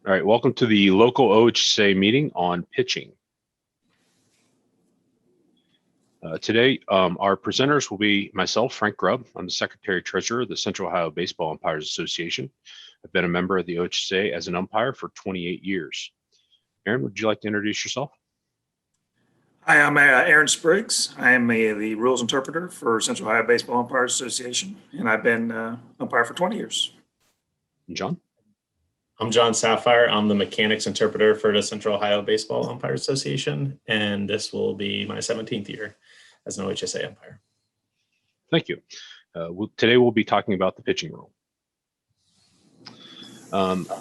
All right, welcome to the local OHSAA meeting on pitching. Today, our presenters will be myself, Frank Grubb. I'm the Secretary Treasurer of the Central Ohio Baseball Umpires Association. I've been a member of the OHSAA as an umpire for 28 years. Aaron, would you like to introduce yourself? Hi, I'm Aaron Spriggs. I am the rules interpreter for Central Ohio Baseball Umpires Association, and I've been umpire for 20 years. And John? I'm John Saphire. I'm the mechanics interpreter for the Central Ohio Baseball Umpires Association, and this will be my 17th year as an OHSAA umpire. Thank you. Today we'll be talking about the pitching rule.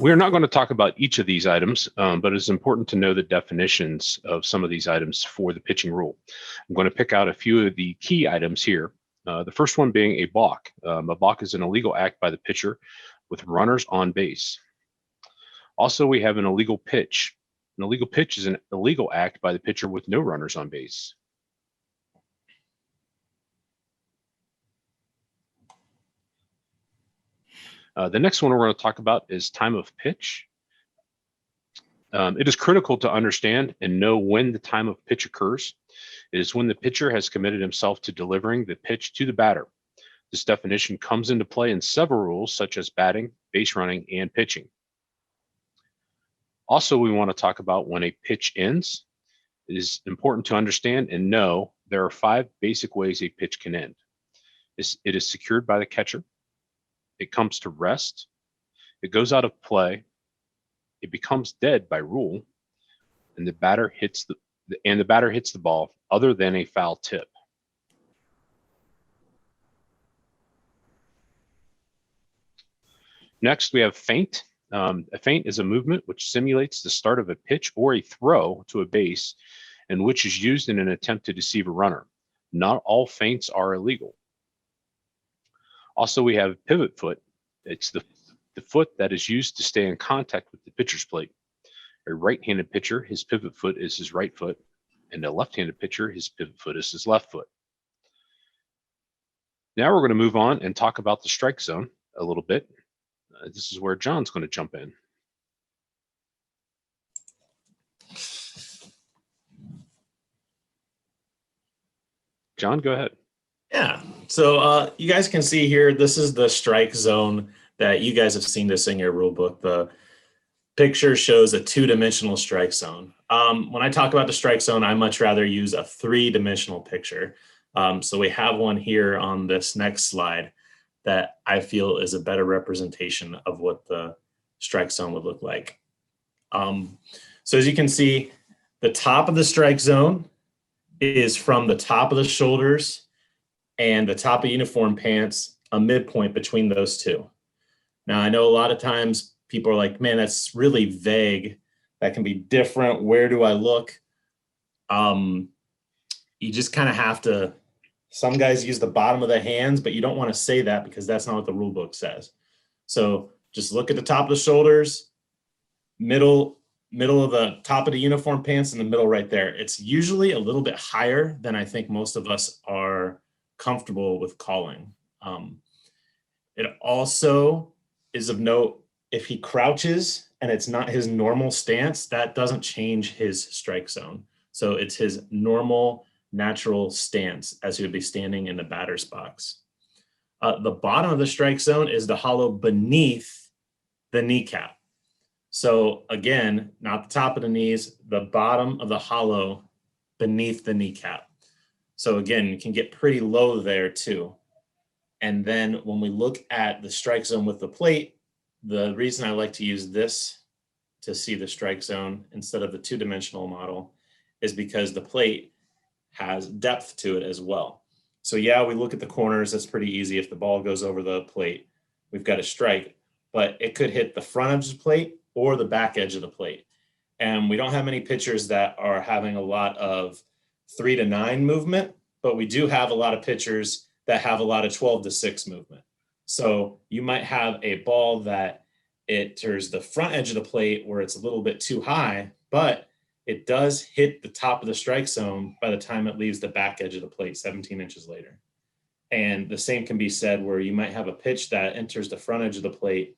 We're not going to talk about each of these items, but it's important to know the definitions of some of these items for the pitching rule. I'm going to pick out a few of the key items here. The first one being a balk. A balk is an illegal act by the pitcher with runners on base. Also, we have an illegal pitch. An illegal pitch is an illegal act by the pitcher with no runners on base. The next one we're going to talk about is time of pitch. It is critical to understand and know when the time of pitch occurs. It is when the pitcher has committed himself to delivering the pitch to the batter. This definition comes into play in several rules such as batting, base running, and pitching. Also, we want to talk about when a pitch ends. It is important to understand and know there are 5 basic ways a pitch can end. It is secured by the catcher. It comes to rest. It goes out of play. It becomes dead by rule, and the batter hits the ball other than a foul tip. Next, we have feint. A feint is a movement which simulates the start of a pitch or a throw to a base and which is used in an attempt to deceive a runner. Not all feints are illegal. Also, we have pivot foot. It's the foot that is used to stay in contact with the pitcher's plate. A right-handed pitcher, his pivot foot is his right foot, and a left-handed pitcher, his pivot foot is his left foot. Now we're going to move on and talk about the strike zone a little bit. This is where John's going to jump in. John, go ahead. Yeah, so you guys can see here, this is the strike zone that you guys have seen this in your rule book. The picture shows a 2-dimensional strike zone. When I talk about the strike zone, I much rather use a 3-dimensional picture. So we have one here on this next slide that I feel is a better representation of what the strike zone would look like. So as you can see, the top of the strike zone is from the top of the shoulders and the top of uniform pants, a midpoint between those two. Now, I know a lot of times people are like, man, that's really vague. That can be different. Where do I look? You just kind of have to, some guys use the bottom of the hands, but you don't want to say that because that's not what the rule book says. So just look at the top of the shoulders, middle of the top of the uniform pants, in the middle right there. It's usually a little bit higher than I think most of us are comfortable with calling. It also is of note, if he crouches and it's not his normal stance, that doesn't change his strike zone. So it's his normal, natural stance as he would be standing in the batter's box. The bottom of the strike zone is the hollow beneath the kneecap. So again, not the top of the knees, the bottom of the hollow beneath the kneecap. So again, you can get pretty low there too. And then when we look at the strike zone with the plate, the reason I like to use this to see the strike zone instead of the 2-dimensional model is because the plate has depth to it as well. So yeah, we look at the corners, that's pretty easy. If the ball goes over the plate, we've got a strike, but it could hit the front edge of the plate or the back edge of the plate. And we don't have many pitchers that are having a lot of 3 to 9 movement, but we do have a lot of pitchers that have a lot of 12 to 6 movement. So you might have a ball that it enters the front edge of the plate where it's a little bit too high, but it does hit the top of the strike zone by the time it leaves the back edge of the plate 17 inches later. And the same can be said where you might have a pitch that enters the front edge of the plate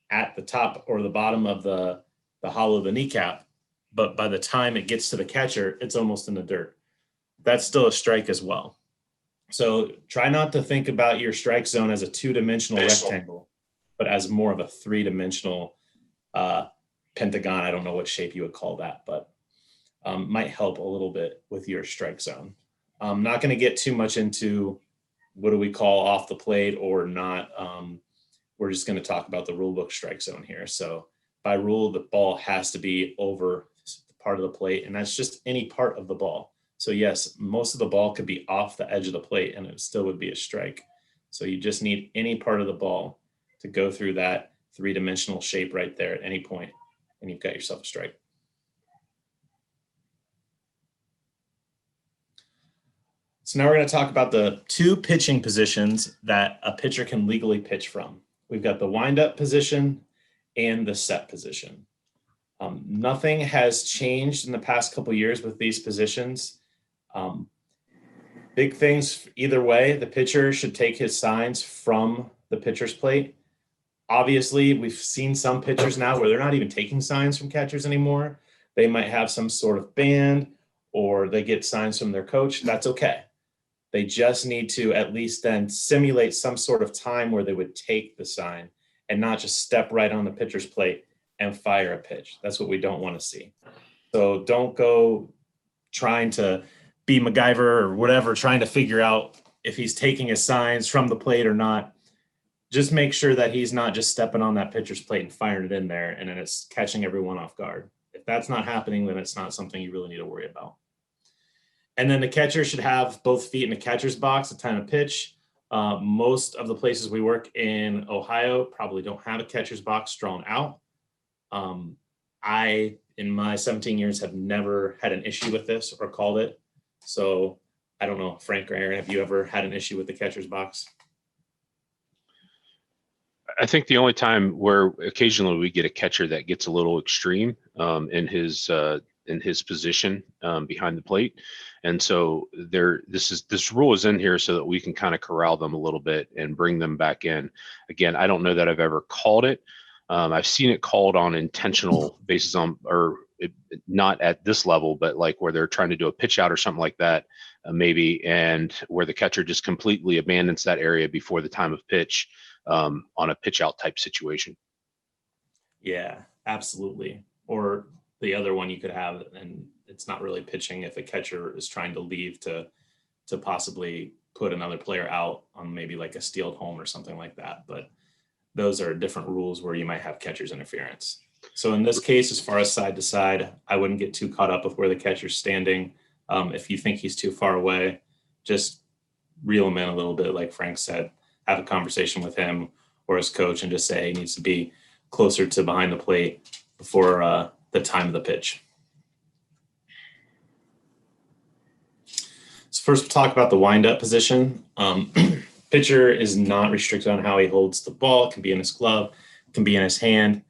at the top or the bottom of the hollow of the kneecap, but by the time it gets to the catcher, it's almost in the dirt. That's still a strike as well. So try not to think about your strike zone as a two-dimensional rectangle, but as more of a three-dimensional pentagon. I don't know what shape you would call that, but might help a little bit with your strike zone. I'm not going to get too much into what do we call off the plate or not. We're just going to talk about the rule book strike zone here. So by rule, the ball has to be over part of the plate, and that's just any part of the ball. So yes, most of the ball could be off the edge of the plate and it still would be a strike. So you just need any part of the ball to go through that three-dimensional shape right there at any point, and you've got yourself a strike. So now we're going to talk about the two pitching positions that a pitcher can legally pitch from. We've got the wind-up position and the set position. Nothing has changed in the past couple of years with these positions. Big things either way, the pitcher should take his signs from the pitcher's plate. Obviously, we've seen some pitchers now where they're not even taking signs from catchers anymore. They might have some sort of band or they get signs from their coach. That's okay. They just need to at least then simulate some sort of time where they would take the sign and not just step right on the pitcher's plate and fire a pitch. That's what we don't want to see. So don't go trying to be MacGyver or whatever, trying to figure out if he's taking his signs from the plate or not. Just make sure that he's not just stepping on that pitcher's plate and firing it in there and then it's catching everyone off guard. If that's not happening, then it's not something you really need to worry about. And then the catcher should have both feet in the catcher's box at time of pitch. Most of the places we work in Ohio probably don't have a catcher's box drawn out. I, in my 17 years, have never had an issue with this or called it. So I don't know, Frank or Aaron, have you ever had an issue with the catcher's box? I think the only time where occasionally we get a catcher that gets a little extreme in his position behind the plate. And so this rule is in here so that we can kind of corral them a little bit and bring them back in. Again, I don't know that I've ever called it. I've seen it called on intentional basis not at this level, but like where they're trying to do a pitch out or something like that, maybe, and where the catcher just completely abandons that area before the time of pitch on a pitch out type situation. Yeah, absolutely. Or the other one you could have, and it's not really pitching if a catcher is trying to leave to possibly put another player out on maybe like a stealed home or something like that. But those are different rules where you might have catcher's interference. So in this case, as far as side to side, I wouldn't get too caught up with where the catcher's standing. If you think he's too far away, just reel him in a little bit, like Frank said, have a conversation with him or his coach and just say he needs to be closer to behind the plate before the time of the pitch. So first we'll talk about the wind-up position. Pitcher is not restricted on how he holds the ball. It can be in his glove, it can be in his hand.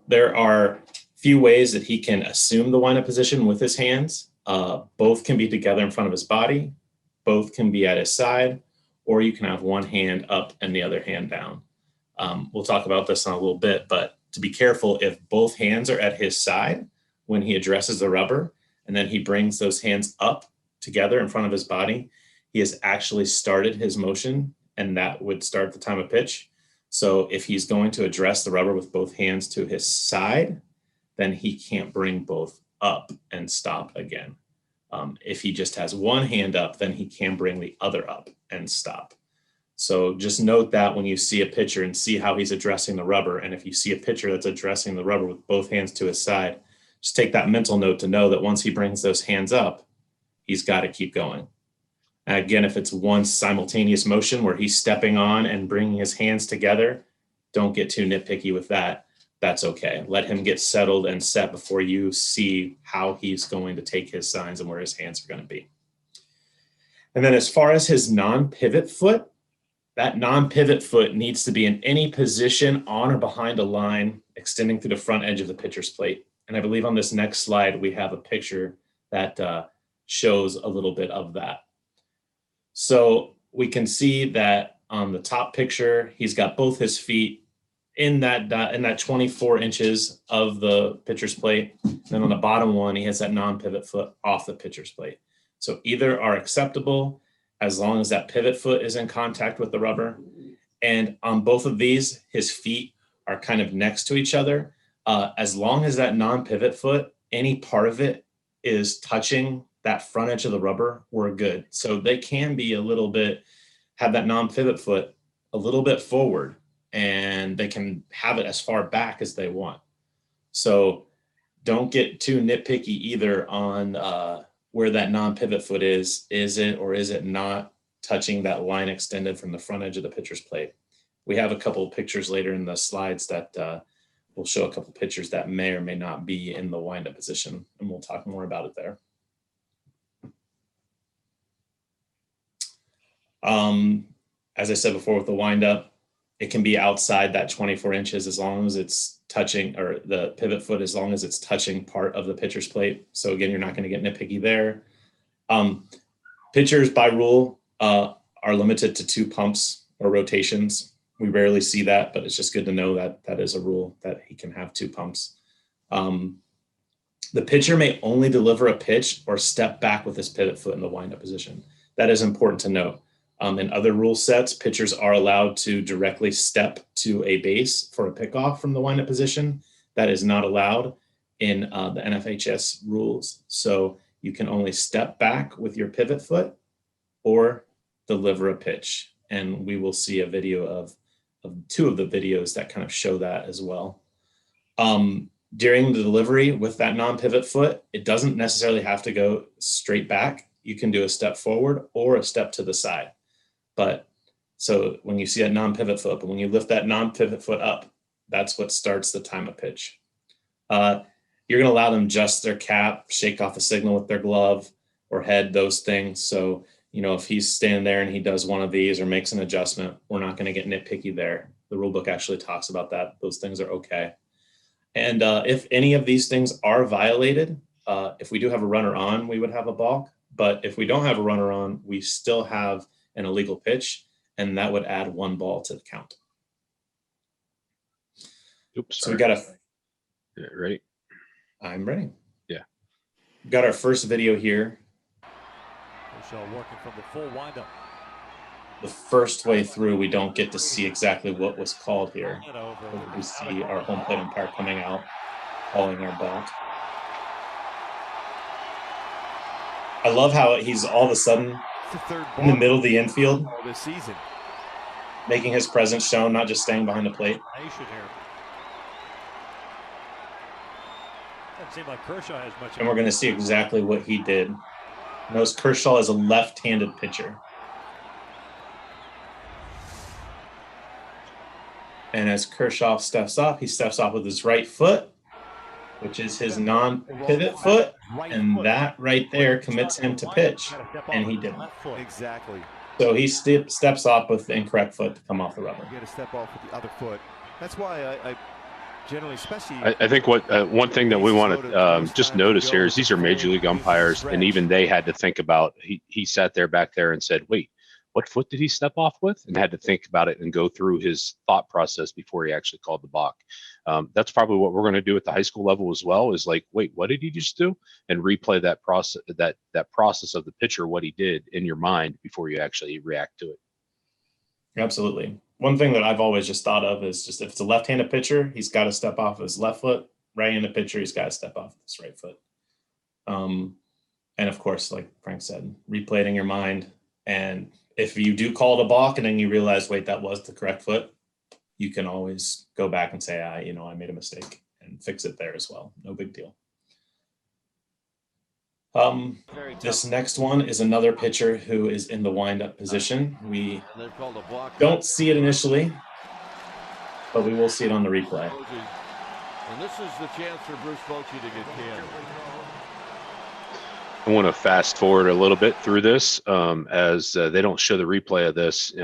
There are few ways that he can assume the wind-up position with his hands. Both can be together in front of his body. Both can be at his side, or you can have one hand up and the other hand down. We'll talk about this in a little bit, but to be careful, if both hands are at his side when he addresses the rubber, and then he brings those hands up together in front of his body, he has actually started his motion, and that would start the time of pitch. So if he's going to address the rubber with both hands to his side, then he can't bring both up and stop again. If he just has one hand up, then he can bring the other up and stop. So just note that when you see a pitcher and see how he's addressing the rubber. And if you see a pitcher that's addressing the rubber with both hands to his side, just take that mental note to know that once he brings those hands up, he's got to keep going. And again, if it's one simultaneous motion where he's stepping on and bringing his hands together, don't get too nitpicky with that. That's okay. Let him get settled and set before you see how he's going to take his signs and where his hands are going to be. And then as far as his non-pivot foot, that non-pivot foot needs to be in any position on or behind a line extending through the front edge of the pitcher's plate. And I believe on this next slide, we have a picture that shows a little bit of that. So we can see that on the top picture, he's got both his feet in that 24 inches of the pitcher's plate. Then on the bottom one, he has that non-pivot foot off the pitcher's plate. So either are acceptable as long as that pivot foot is in contact with the rubber. And on both of these, his feet are kind of next to each other. As long as that non-pivot foot, any part of it is touching that front edge of the rubber, we're good. So they can be a little bit, have that non-pivot foot a little bit forward, and they can have it as far back as they want. So don't get too nitpicky either on where that non-pivot foot is. Is it or is it not touching that line extended from the front edge of the pitcher's plate? We have a couple of pictures later in the slides that we'll show a couple of pictures that may or may not be in the windup position, and we'll talk more about it there. As I said before, with the windup, it can be outside that 24 inches as long as it's touching, or the pivot foot, as long as it's touching part of the pitcher's plate. So again, you're not going to get nitpicky there. Pitchers by rule are limited to 2 pumps or rotations. We rarely see that, but it's just good to know that that is a rule, that he can have 2 pumps. The pitcher may only deliver a pitch or step back with his pivot foot in the windup position. That is important to note. In other rule sets, pitchers are allowed to directly step to a base for a pickoff from the windup position. That is not allowed in the NFHS rules. So you can only step back with your pivot foot or deliver a pitch. And we will see a video of 2 of the videos that kind of show that as well. During the delivery with that non-pivot foot, it doesn't necessarily have to go straight back. You can do a step forward or a step to the side. But so when you see that non-pivot foot, but when you lift that non-pivot foot up, that's what starts the time of pitch. You're going to allow them adjust their cap, shake off a signal with their glove or head, those things. So, you know, if he's standing there and he does one of these or makes an adjustment, we're not going to get nitpicky there. The rule book actually talks about that. Those things are okay. And if any of these things are violated, if we do have a runner on, we would have a balk. But if we don't have a runner on, we still have an illegal pitch, and that would add 1 ball to the count. Oops. So we got ready? I'm ready. Yeah. We got our first video here. Working from the full windup. The first way through, we don't get to see exactly what was called here. We see our home plate umpire coming out, calling our balk. I love how he's all of a sudden in the middle of the infield this season, making his presence shown, not just staying behind the plate. And we're going to see exactly what he did. Notice Kershaw is a left-handed pitcher. And as Kershaw steps off, he steps off with his right foot, which is his non-pivot foot. And that right there commits him to pitch. And he didn't. Exactly. So he steps off with the incorrect foot to come off the rubber. You got to step off with the other foot. That's why I generally, especially. I think what one thing that we want to just notice here is these are major league umpires, and even they had to think about. He sat there back there and said, "Wait, what foot did he step off with?" And had to think about it and go through his thought process before he actually called the balk. That's probably what we're going to do at the high school level as well. Is like, wait, what did he just do? And replay that process, that process of the pitcher, what he did in your mind before you actually react to it. Absolutely. One thing that I've always just thought of is just if it's a left-handed pitcher, he's got to step off his left foot. Right-handed pitcher, he's got to step off his right foot. And of course, like Frank said, replay it in your mind. And if you do call the balk and then you realize, wait, that was the correct foot, you can always go back and say, I made a mistake, and fix it there as well. No big deal. This next one is another pitcher who is in the wind-up position. We don't see it initially, but we will see it on the replay. And this is the chance for Bruce Bochy to get canned. I want to fast forward a little bit through this as they don't show the replay of this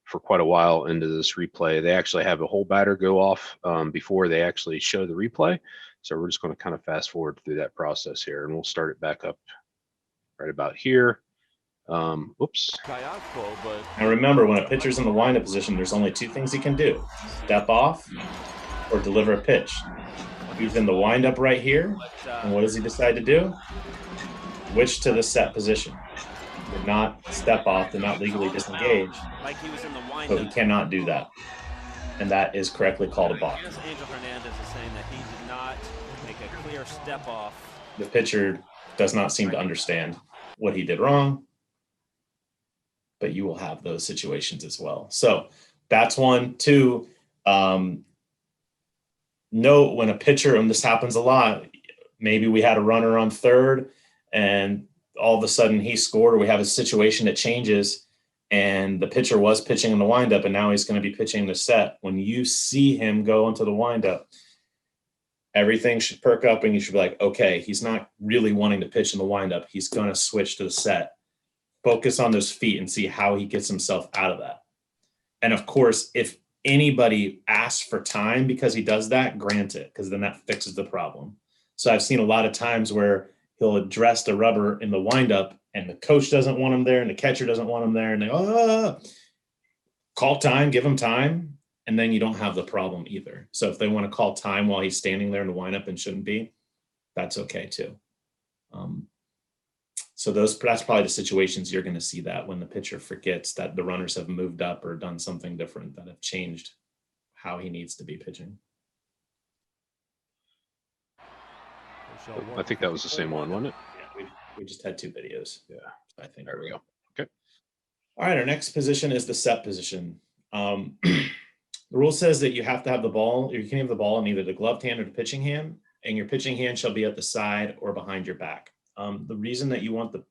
for quite a while into this replay. They actually have a whole batter go off before they actually show the replay. So we're just going to kind of fast forward through that process here, and we'll start it back up right about here. Oops. But Now remember, when a pitcher's in the windup position, there's only two things he can do: step off or deliver a pitch. He's in the windup right here, and what does he decide to do? Switch to the set position. Did not step off, did not legally disengage, so he cannot do that. And that is correctly called a balk. Angel Hernandez is saying that he did not make a clear step off. The pitcher does not seem to understand what he did wrong, but you will have those situations as well. So that's one. Two, note when a pitcher, and this happens a lot, maybe we had a runner on third and all of a sudden he scored, or we have a situation that changes and the pitcher was pitching in the windup and now he's going to be pitching the set. When you see him go into the windup, everything should perk up and you should be like, okay, he's not really wanting to pitch in the windup. He's going to switch to the set. Focus on those feet and see how he gets himself out of that. And of course, if anybody asks for time because he does that, grant it, because then that fixes the problem. So I've seen a lot of times where he'll address the rubber in the windup and the coach doesn't want him there and the catcher doesn't want him there, and they call time, give him time, and then you don't have the problem either. So if they want to call time while he's standing there in the windup and shouldn't be, that's okay too. So that's probably the situations you're going to see that when the pitcher forgets that the runners have moved up or done something different that have changed how he needs to be pitching. I think that was the same one, wasn't it? Yeah, we just had two videos. Yeah. I think. There we go. Okay. All right, our next position is the set position. The rule says that you have to have the ball, or you can have the ball in either the gloved hand or the pitching hand, and your pitching hand shall be at the side or behind your back. The reason that you want to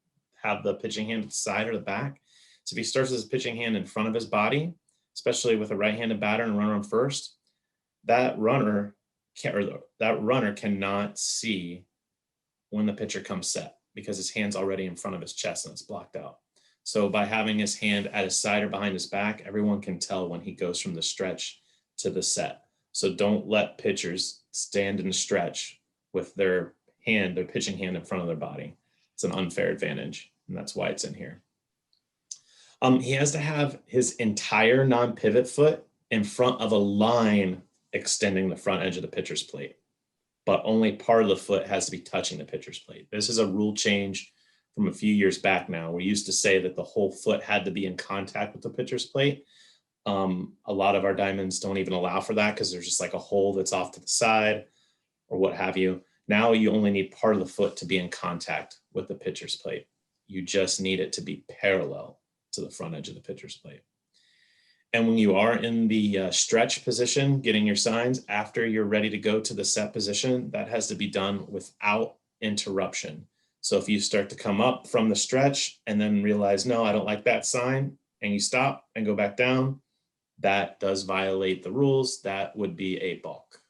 have the pitching hand at the side or the back is if he starts his pitching hand in front of his body, especially with a right-handed batter and runner on first, that runner cannot see when the pitcher comes set because his hand's already in front of his chest and it's blocked out. So by having his hand at his side or behind his back, everyone can tell when he goes from the stretch to the set. So don't let pitchers stand in the stretch with their pitching hand in front of their body. It's an unfair advantage, and that's why it's in here. He has to have his entire non-pivot foot in front of a line extending the front edge of the pitcher's plate, but only part of the foot has to be touching the pitcher's plate. This is a rule change from a few years back now. We used to say that the whole foot had to be in contact with the pitcher's plate. A lot of our diamonds don't even allow for that because there's just like a hole that's off to the side or what have you. Now you only need part of the foot to be in contact with the pitcher's plate. You just need it to be parallel to the front edge of the pitcher's plate. And when you are in the stretch position, getting your signs after you're ready to go to the set position, that has to be done without interruption. So if you start to come up from the stretch and then realize, no, I don't like that sign, and you stop and go back down, that does violate the rules. That would be a balk.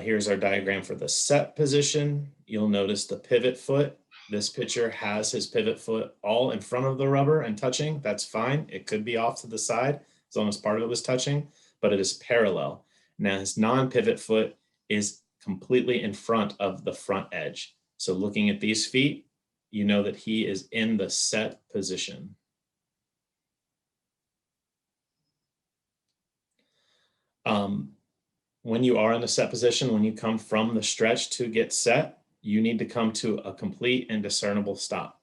Here's our diagram for the set position. You'll notice the pivot foot. This pitcher has his pivot foot all in front of the rubber and touching. That's fine. It could be off to the side as long as part of it was touching, but it is parallel. Now his non-pivot foot is completely in front of the front edge. So looking at these feet, you know that he is in the set position. When you are in the set position, when you come from the stretch to get set, you need to come to a complete and discernible stop.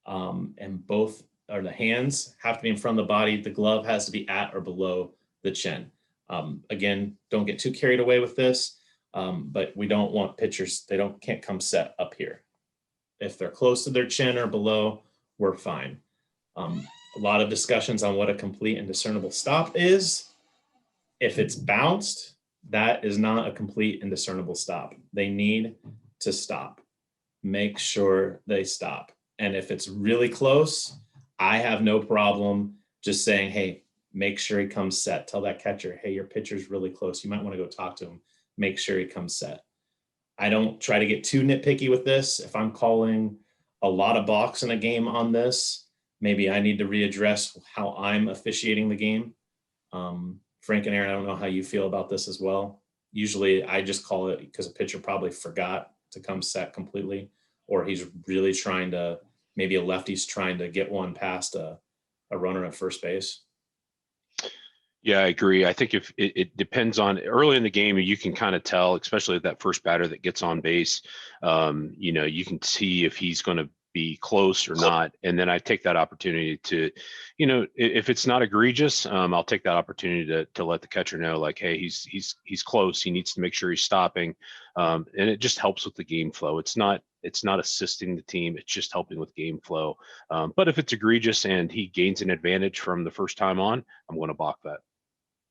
And both or the hands have to be in front of the body. The glove has to be at or below the chin. Again, don't get too carried away with this, but we don't want pitchers, can't come set up here. If they're close to their chin or below, we're fine. A lot of discussions on what a complete and discernible stop is. If it's bounced, that is not a complete and discernible stop. They need to stop. Make sure they stop. And if it's really close, I have no problem just saying, hey, make sure he comes set. Tell that catcher, hey, your pitcher's really close. You might want to go talk to him. Make sure he comes set. I don't try to get too nitpicky with this. If I'm calling a lot of balks in a game on this, maybe I need to readdress how I'm officiating the game. Frank and Aaron, I don't know how you feel about this as well. Usually I just call it because a pitcher probably forgot to come set completely, or he's really trying to, maybe a lefty's trying to get one past a runner at first base. Yeah, I agree. I think if it depends on early in the game, you can kind of tell, especially that first batter that gets on base, you can see if he's going to be close or not. And then I take that opportunity to, if it's not egregious, I'll take that opportunity to let the catcher know, like, hey, he's close. He needs to make sure he's stopping. And it just helps with the game flow. It's not assisting the team. It's just helping with game flow. But if it's egregious and he gains an advantage from the first time on, I'm going to balk that.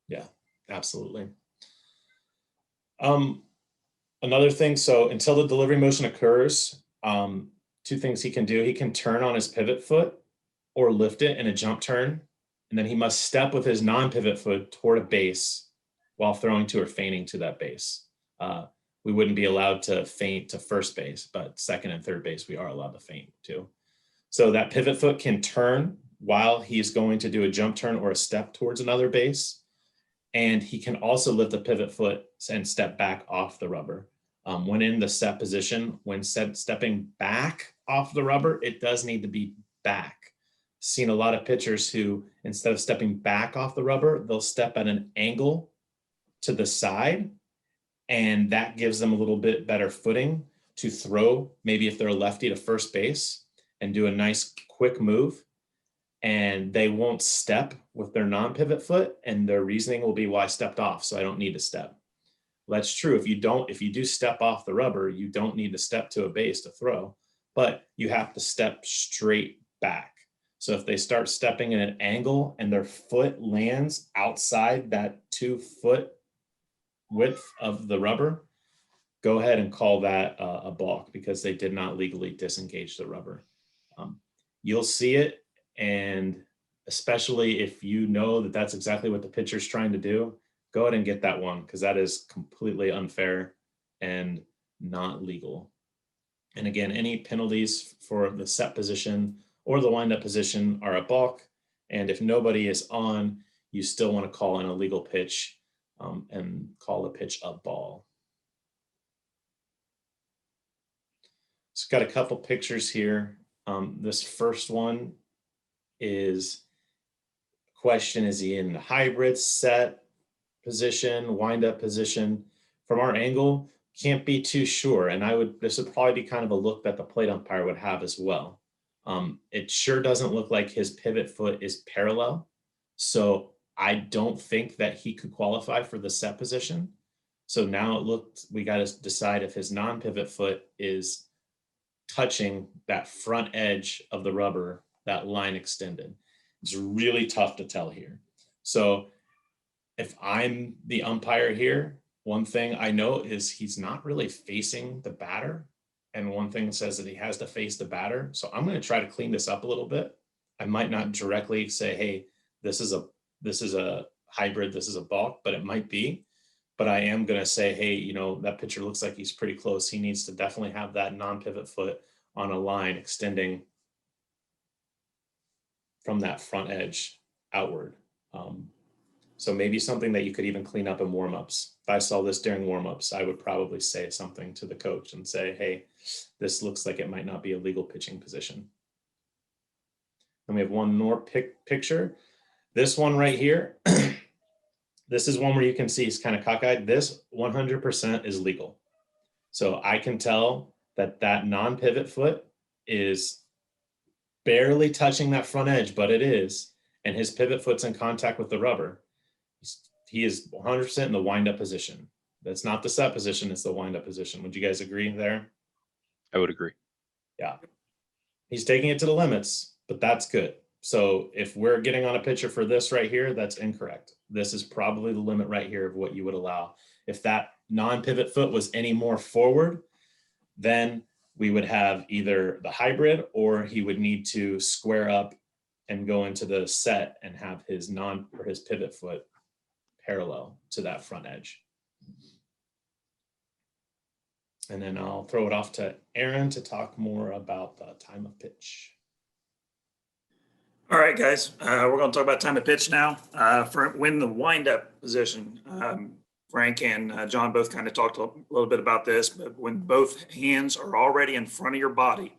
Yeah, absolutely. Another thing, so until the delivery motion occurs, two things he can do. He can turn on his pivot foot or lift it in a jump turn, and then he must step with his non-pivot foot toward a base while throwing to or feinting to that base. We wouldn't be allowed to feint to first base, but second and third base, we are allowed to feint too. So that pivot foot can turn while he's going to do a jump turn or a step towards another base. And he can also lift the pivot foot and step back off the rubber. When in the set position, when stepping back off the rubber, it does need to be back. Seen a lot of pitchers who, instead of stepping back off the rubber, they'll step at an angle to the side, and that gives them a little bit better footing to throw, maybe if they're a lefty, to first base and do a nice quick move. And they won't step with their non-pivot foot, and their reasoning will be, well, I stepped off, so I don't need to step. Well, that's true. If you do step off the rubber, you don't need to step to a base to throw, but you have to step straight back. So if they start stepping in an angle and their foot lands outside that 2 foot width of the rubber, go ahead and call that a balk, because they did not legally disengage the rubber. You'll see it. And especially if you know that that's exactly what the pitcher's trying to do, go ahead and get that one, because that is completely unfair and not legal. And again, any penalties for the set position or the windup position are a balk. And if nobody is on, you still want to call an illegal pitch and call the pitch a ball. It's got a couple pictures here. This first one is question, is he in the hybrid set position, wind-up position? From our angle, can't be too sure. And this would probably be kind of a look that the plate umpire would have as well. It sure doesn't look like his pivot foot is parallel. So I don't think that he could qualify for the set position. So now we got to decide if his non-pivot foot is touching that front edge of the rubber, that line extended. It's really tough to tell here. So if I'm the umpire here, one thing I know is he's not really facing the batter. And one thing says that he has to face the batter. So I'm going to try to clean this up a little bit. I might not directly say, hey, this is a hybrid, this is a balk, but it might be. But I am going to say, hey, that pitcher looks like he's pretty close. He needs to definitely have that non-pivot foot on a line extending from that front edge outward. So maybe something that you could even clean up in warmups. If I saw this during warmups, I would probably say something to the coach and say, hey, this looks like it might not be a legal pitching position. And we have one more picture. This one right here, this is one where you can see he's kind of cockeyed. This 100% is legal. So I can tell that non-pivot foot is barely touching that front edge, but it is. And his pivot foot's in contact with the rubber. He is 100% in the wind-up position. That's not the set position, it's the wind-up position. Would you guys agree there? I would agree. Yeah. He's taking it to the limits, but that's good. So if we're getting on a pitcher for this right here, that's incorrect. This is probably the limit right here of what you would allow. If that non-pivot foot was any more forward, then we would have either the hybrid, or he would need to square up and go into the set and have his pivot foot parallel to that front edge. And then I'll throw it off to Aaron to talk more about the time of pitch. All right, guys, we're going to talk about time of pitch now. For when the windup position, Frank and John both kind of talked a little bit about this, but when both hands are already in front of your body,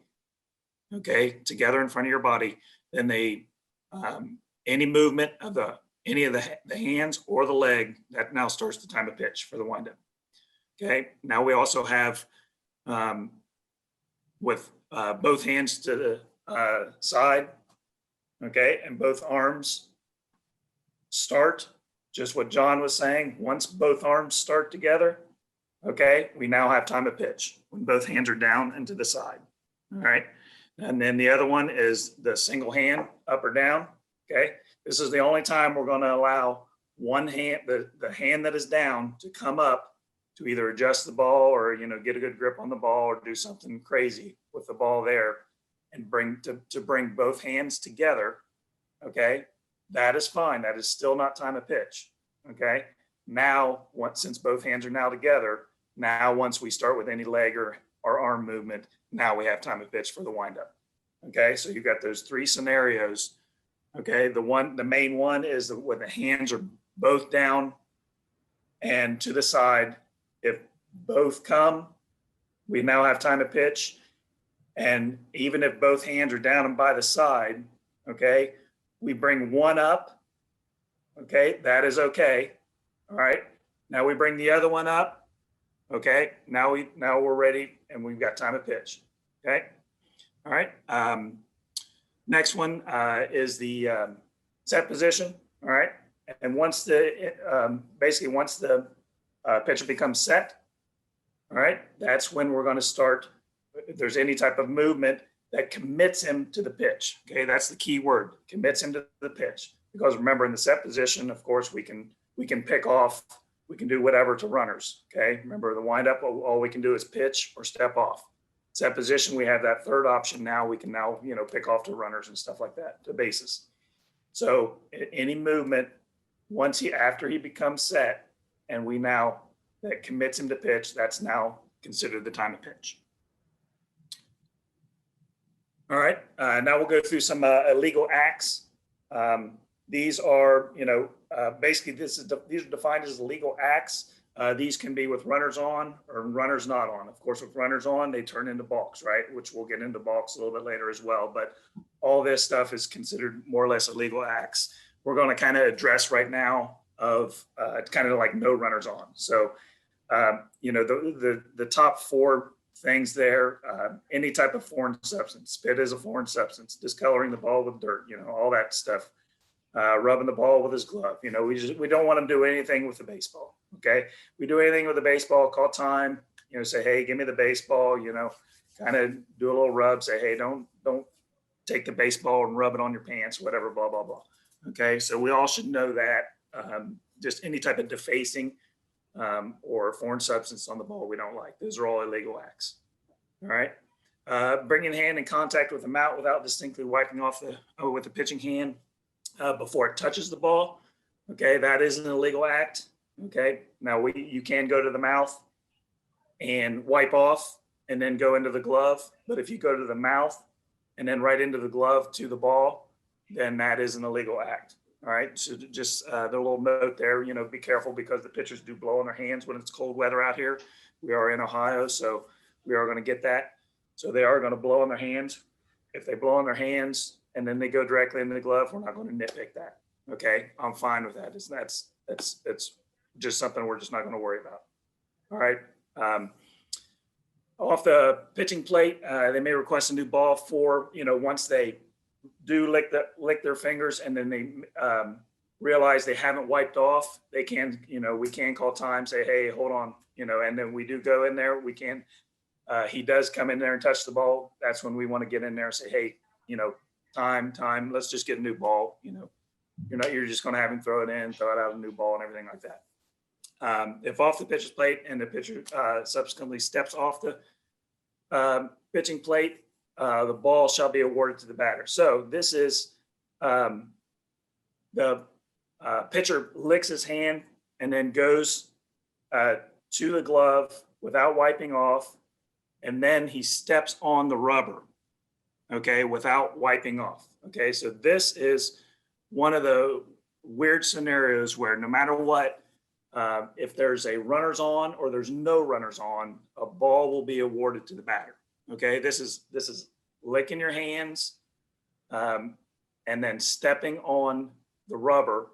okay, together in front of your body, then any movement of any of the hands or the leg, that now starts the time of pitch for the windup. Okay, now we also have with both hands to the side, okay, and both arms start, just what John was saying. Once both arms start together, okay, we now have time of pitch when both hands are down and to the side. All right. And then the other one is the single hand up or down. Okay. This is the only time we're going to allow one hand, the hand that is down, to come up to either adjust the ball or, get a good grip on the ball or do something crazy with the ball there and bring both hands together. Okay. That is fine. That is still not time of pitch. Okay. Now, since both hands are now together, now once we start with any leg or arm movement, now we have time of pitch for the windup. Okay. So you've got those three scenarios. Okay. The main one is when the hands are both down and to the side. If both come, we now have time of pitch. And even if both hands are down and by the side, okay, we bring one up. Okay, that is okay. All right. Now we bring the other one up. Okay. Now we're ready and we've got time of pitch. Okay. All right. Next one is the set position. All right. And once the pitcher becomes set, all right, that's when we're going to start. If there's any type of movement that commits him to the pitch, okay, that's the key word, commits him to the pitch. Because remember, in the set position, of course, we can pick off, we can do whatever to runners. Okay, remember the windup, all we can do is pitch or step off. Set position, we have that third option now. We can now pick off to runners and stuff like that, to bases. So any movement after he becomes set, and that commits him to pitch, that's now considered the time of pitch. All right, now we'll go through some illegal acts. These are, basically these are defined as illegal acts. These can be with runners on or runners not on. Of course, with runners on, they turn into balks, right? Which we'll get into balks a little bit later as well. But all this stuff is considered more or less illegal acts. We're going to kind of address right now of kind of like no runners on. So, the top four things there, any type of foreign substance. Spit is a foreign substance. Discoloring the ball with dirt, all that stuff. Rubbing the ball with his glove. We don't want him to do anything with the baseball. Okay, we do anything with the baseball, call time. Say, hey, give me the baseball. Kind of do a little rub. Say, hey, don't take the baseball and rub it on your pants. Whatever. Blah blah blah. Okay, so we all should know that. Just any type of defacing or foreign substance on the ball we don't like. Those are all illegal acts. All right. Bringing hand in contact with the mount without distinctly wiping off with the pitching hand before it touches the ball. Okay, that is an illegal act. Okay, now you can go to the mouth and wipe off and then go into the glove. But if you go to the mouth and then right into the glove to the ball, then that is an illegal act. All right, so just the little note there, be careful because the pitchers do blow on their hands when it's cold weather out here. We are in Ohio, so we are going to get that. So they are going to blow on their hands. If they blow on their hands and then they go directly into the glove, we're not going to nitpick that. Okay, I'm fine with that. That's just something we're just not going to worry about. All right. Off the pitching plate, they may request a new ball for, once they do lick their fingers and then they realize they haven't wiped off, they can, we can call time, say, hey, hold on, and then we do go in there. We can, he does come in there and touch the ball. That's when we want to get in there and say, hey, time, let's just get a new ball. You're just going to have him throw it in, throw it out a new ball and everything like that. If off the pitcher's plate and the pitcher subsequently steps off the pitching plate, the ball shall be awarded to the batter. So this is the pitcher licks his hand and then goes to the glove without wiping off, and then he steps on the rubber, okay, without wiping off. Okay, so this is one of the weird scenarios where no matter what, If there's a runners on or there's no runners on, a ball will be awarded to the batter. Okay, this is licking your hands and then stepping on the rubber,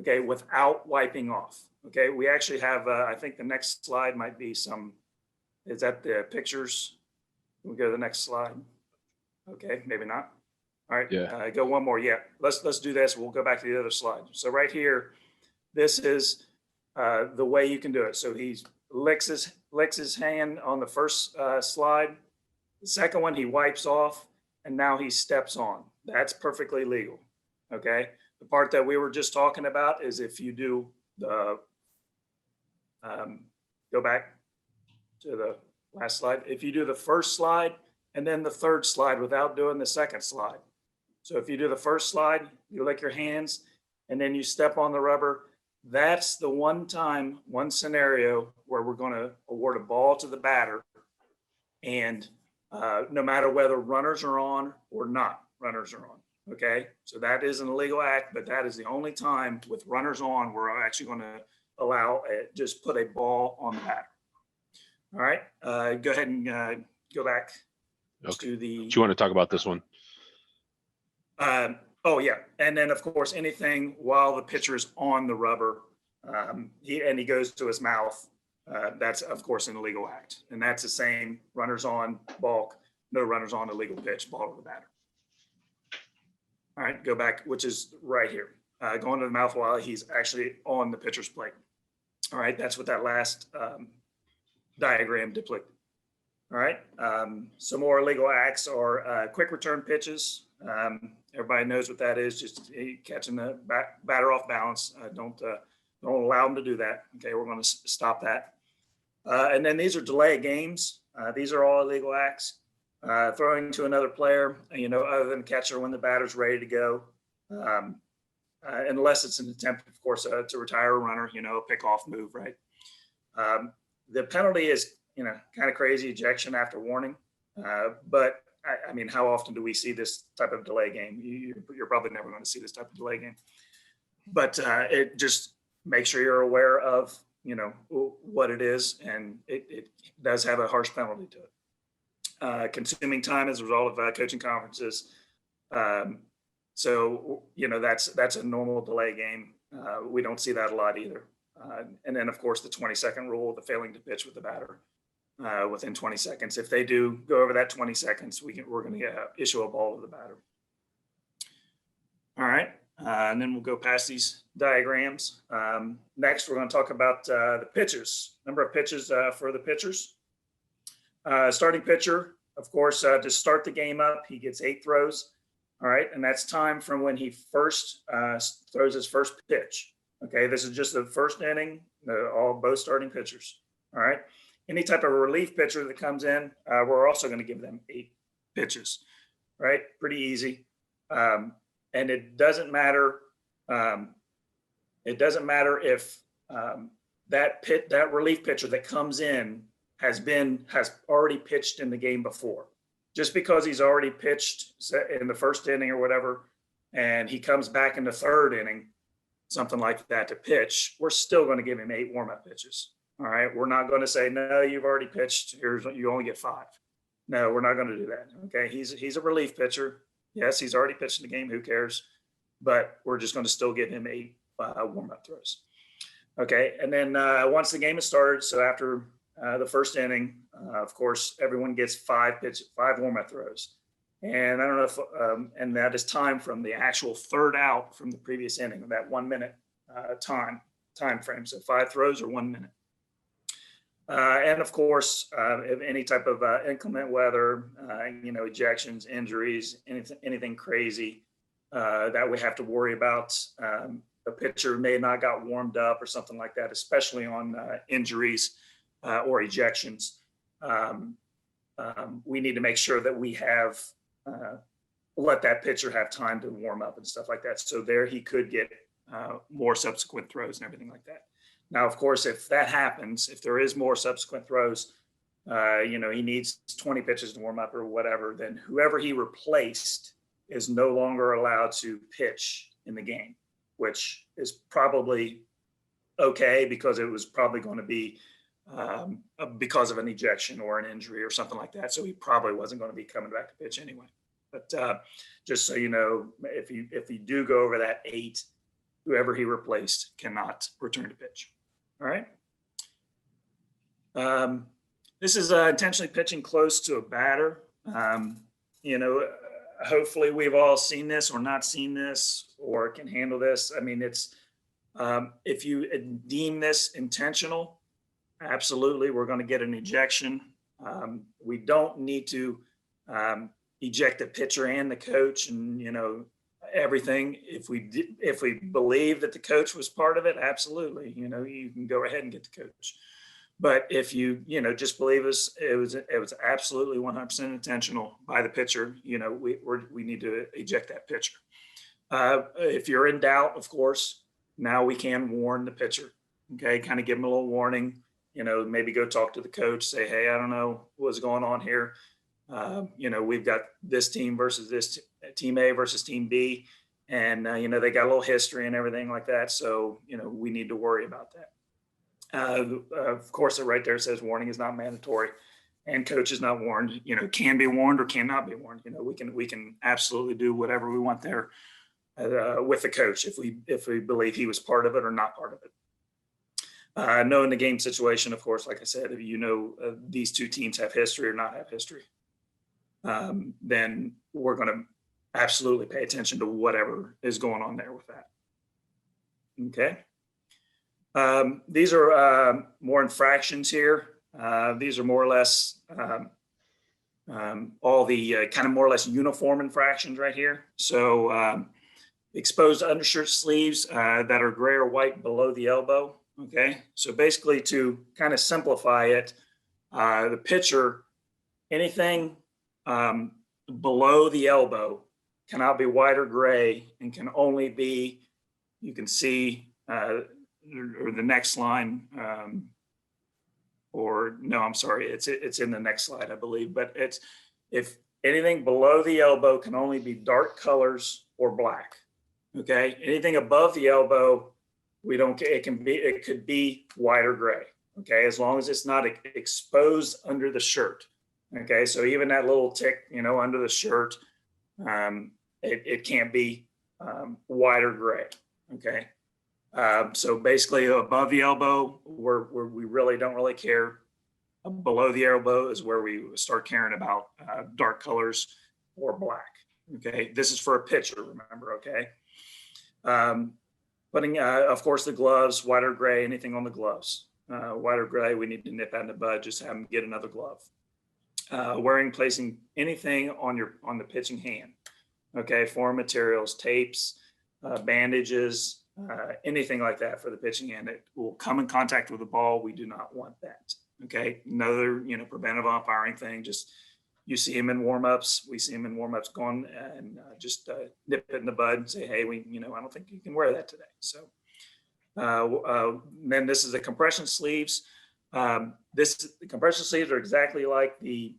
okay, without wiping off. Okay, we actually have, I think the next slide might be some, is that the pictures? We'll go to the next slide. Okay, maybe not. All right, Yeah. go one more. Yeah, let's do this. We'll go back to the other slide. So right here, this is the way you can do it. So he licks his hand on the first slide. The second one, he wipes off, and now he steps on. That's perfectly legal. Okay. The part that we were just talking about is if you do the, go back to the last slide. If you do the first slide and then the third slide without doing the second slide. So if you do the first slide, you lick your hands, and then you step on the rubber. That's the one scenario where we're going to award a ball to the batter. And no matter whether runners are on or not runners are on. Okay, so that is an illegal act, but that is the only time with runners on we're actually going to allow just put a ball on the batter. All right, go ahead and go back to the. Do you want to talk about this one? Oh yeah, and then of course anything while the pitcher is on the rubber, he goes to his mouth. That's of course an illegal act, and that's the same. Runners on, balk. No runners on, illegal pitch, ball to the batter. All right, go back, which is right here. Going to the mouth while he's actually on the pitcher's plate. All right, that's what that last diagram depicted. All right, some more illegal acts are quick return pitches. Everybody knows what that is, just catching the batter off balance. Don't allow them to do that. Okay, we're going to stop that. And then these are delay games. These are all illegal acts. Throwing to another player, other than catcher when the batter's ready to go, unless it's an attempt, of course, to retire a runner, a pick-off move, right? The penalty is, kind of crazy, ejection after warning. But I mean, how often do we see this type of delay game? You're probably never going to see this type of delay game. But it just make sure you're aware of, what it is, and it does have a harsh penalty to it. Consuming time as a result of coaching conferences. So, that's a normal delay game. We don't see that a lot either. And then, of course, the 20-second rule, the failing to pitch with the batter within 20 seconds. If they do go over that 20 seconds, we're going to issue a ball to the batter. All right. And then we'll go past these diagrams. Next, we're going to talk about the pitches, number of pitches for the pitchers. Starting pitcher, of course, to start the game up, he gets 8 throws. All right. And that's time from when he first throws his first pitch. Okay. This is just the first inning, both starting pitchers. All right. Any type of relief pitcher that comes in, we're also going to give them 8 pitches. Right. Pretty easy. And it doesn't matter. It doesn't matter if that relief pitcher that comes in has already pitched in the game before. Just because he's already pitched in the first inning or whatever, and he comes back in the third inning, something like that, to pitch, we're still going to give him 8 warm-up pitches. All right. We're not going to say, no, you've already pitched. You only get 5. No, we're not going to do that. Okay. He's a relief pitcher. Yes, he's already pitched in the game. Who cares? But we're just going to still give him 8 warm-up throws. Okay. And then once the game is started, so after the first inning, of course, everyone gets 5 warm-up throws. And I don't know if, and that is time from the actual third out from the previous inning, that 1 minute time frame. So 5 throws or 1 minute. And of course, if any type of inclement weather, ejections, injuries, anything crazy that we have to worry about. A pitcher may not got warmed up or something like that, especially on injuries or ejections. We need to make sure that we have let that pitcher have time to warm up and stuff like that. So there he could get more subsequent throws and everything like that. Now, of course, if that happens, if there is more subsequent throws, he needs 20 pitches to warm up or whatever, then whoever he replaced is no longer allowed to pitch in the game, which is probably okay because it was probably going to be because of an ejection or an injury or something like that. So he probably wasn't going to be coming back to pitch anyway. But just so you know, if you do go over that 8, whoever he replaced cannot return to pitch. All right. This is intentionally pitching close to a batter. You know, hopefully we've all seen this or not seen this or can handle this. I mean, it's if you deem this intentional, absolutely, we're going to get an ejection. We don't need to eject the pitcher and the coach and, you know, everything. If we believe that the coach was part of it, absolutely, you know, you can go ahead and get the coach. But if you just believe it was absolutely 100% intentional by the pitcher, you know, we need to eject that pitcher. If you're in doubt, of course, now we can warn the pitcher. Okay, kind of give him a little warning. You know, maybe go talk to the coach. Say, hey, I don't know what's going on here. You know, we've got this team versus this team A versus team B, and you know, they got a little history and everything like that. So you know, we need to worry about that. Of course, it right there says warning is not mandatory, and coach is not warned. You know, can be warned or cannot be warned. You know, we can absolutely do whatever we want there with the coach if we believe he was part of it or not part of it. Knowing the game situation, of course, like I said, if you know these two teams have history or not have history, then we're going to absolutely pay attention to whatever is going on there with that. Okay. These are more infractions here. These are more or less all the kind of more or less uniform infractions right here. So exposed undershirt sleeves that are gray or white below the elbow. Okay, so basically to kind of simplify it, the pitcher, anything below the elbow cannot be white or gray and can only be, you can see, or the next line, or no, I'm sorry, it's in the next slide, I believe, but it's, if anything below the elbow can only be dark colors or black. Okay, anything above the elbow, we don't, it could be white or gray. Okay, as long as it's not exposed under the shirt. Okay, so even that little tick, you know, under the shirt, it can't be white or gray. Okay, so basically above the elbow, we really don't really care. Below the elbow is where we start caring about dark colors or black. Okay, this is for a pitcher, remember. Okay. Putting, of course, the gloves, white or gray, anything on the gloves. White or gray, we need to nip that in the bud, just have them get another glove. Wearing, placing anything on the pitching hand. Okay, foreign materials, tapes, bandages, anything like that for the pitching hand that will come in contact with the ball. We do not want that. Okay, another, you know, preventive umpiring thing, just you see him in warm-ups, we see him in warm-ups going and just nip it in the bud and say, hey, I don't think you can wear that today. So then this is the compression sleeves. The compression sleeves are exactly like the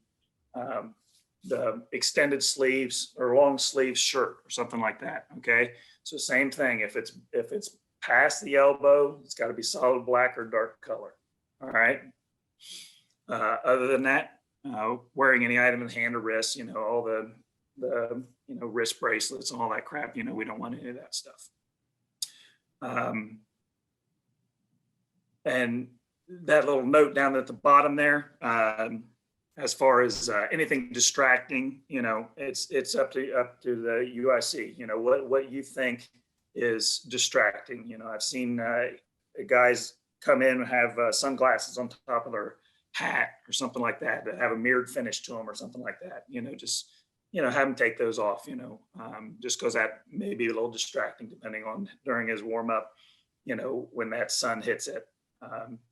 extended sleeves or long sleeve shirt or something like that. Okay, so same thing. If it's past the elbow, it's got to be solid black or dark color. All right. Other than that, wearing any item in the hand or wrist, you know, all the wrist bracelets and all that crap, you know, we don't want any of that stuff. And that little note down at the bottom there, as far as anything distracting, you know, it's up to the UIC, you know, what you think is distracting. You know, I've seen guys come in and have sunglasses on top of their hat or something like that have a mirrored finish to them or something like that. You know, just, you know, have him take those off, you know, just because that may be a little distracting depending on during his warm up, you know, when that sun hits it,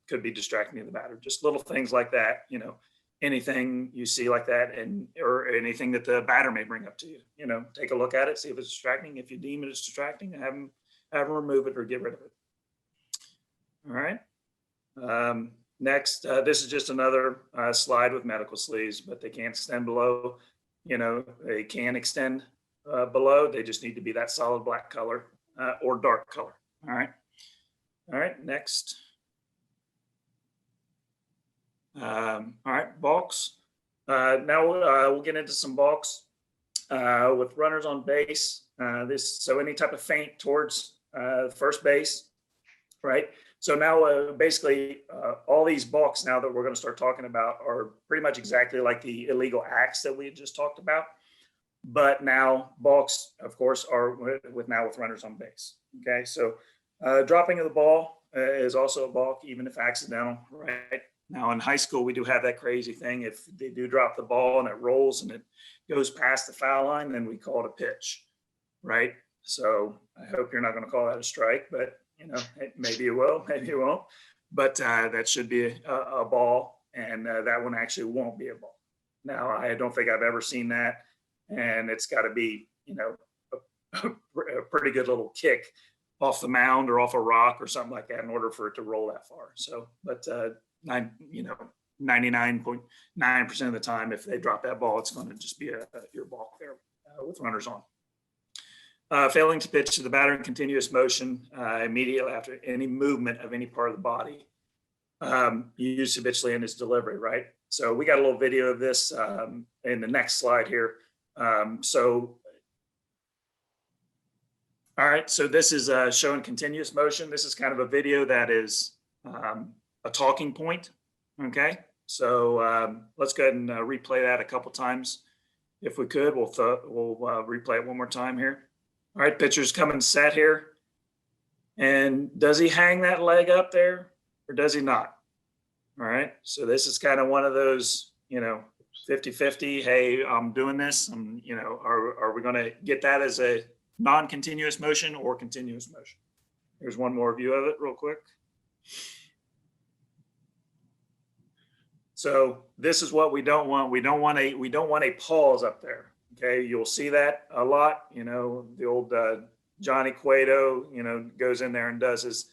could be distracting to the batter. Just little things like that, you know, anything you see like that or anything that the batter may bring up to you, you know, take a look at it, see if it's distracting. If you deem it as distracting, have him remove it or get rid of it. All right. Next, this is just another slide with medical sleeves, but they can't extend below. You know, they can extend below. They just need to be that solid black color or dark color. All right. All right, next. All right, balks. Now we'll get into some balks with runners on base. So any type of feint towards first base, right? So now basically all these balks now that we're going to start talking about are pretty much exactly like the illegal acts that we had just talked about. But now balks, of course, are with runners on base. Okay, so dropping of the ball is also a balk, even if accidental, right? Now in high school, we do have that crazy thing. If they do drop the ball and it rolls and it goes past the foul line, then we call it a pitch, right? So I hope you're not going to call that a strike, but you know, maybe you will, maybe you won't. But that should be a ball, and that one actually won't be a ball. Now I don't think I've ever seen that, and it's got to be, you know, a pretty good little kick off the mound or off a rock or something like that in order for it to roll that far. So, but 99.9% of the time, if they drop that ball, it's going to just be your balk there with runners on. Failing to pitch to the batter in continuous motion immediately after any movement of any part of the body, used habitually in his delivery, right? So we got a little video of this in the next slide here. All right, so this is showing continuous motion. This is kind of a video that is a talking point, okay? So let's go ahead and replay that a couple times. If we could, we'll replay it one more time here. All right, pitcher's coming set here. And does he hang that leg up there or does he not? All right, so this is kind of one of those, you know, 50-50, hey, I'm doing this. You know, are we gonna get that as a non-continuous motion or continuous motion? Here's one more view of it real quick. So this is what we don't want. We don't want a pause up there. Okay, you'll see that a lot. You know, the old Johnny Cueto, you know, goes in there and does his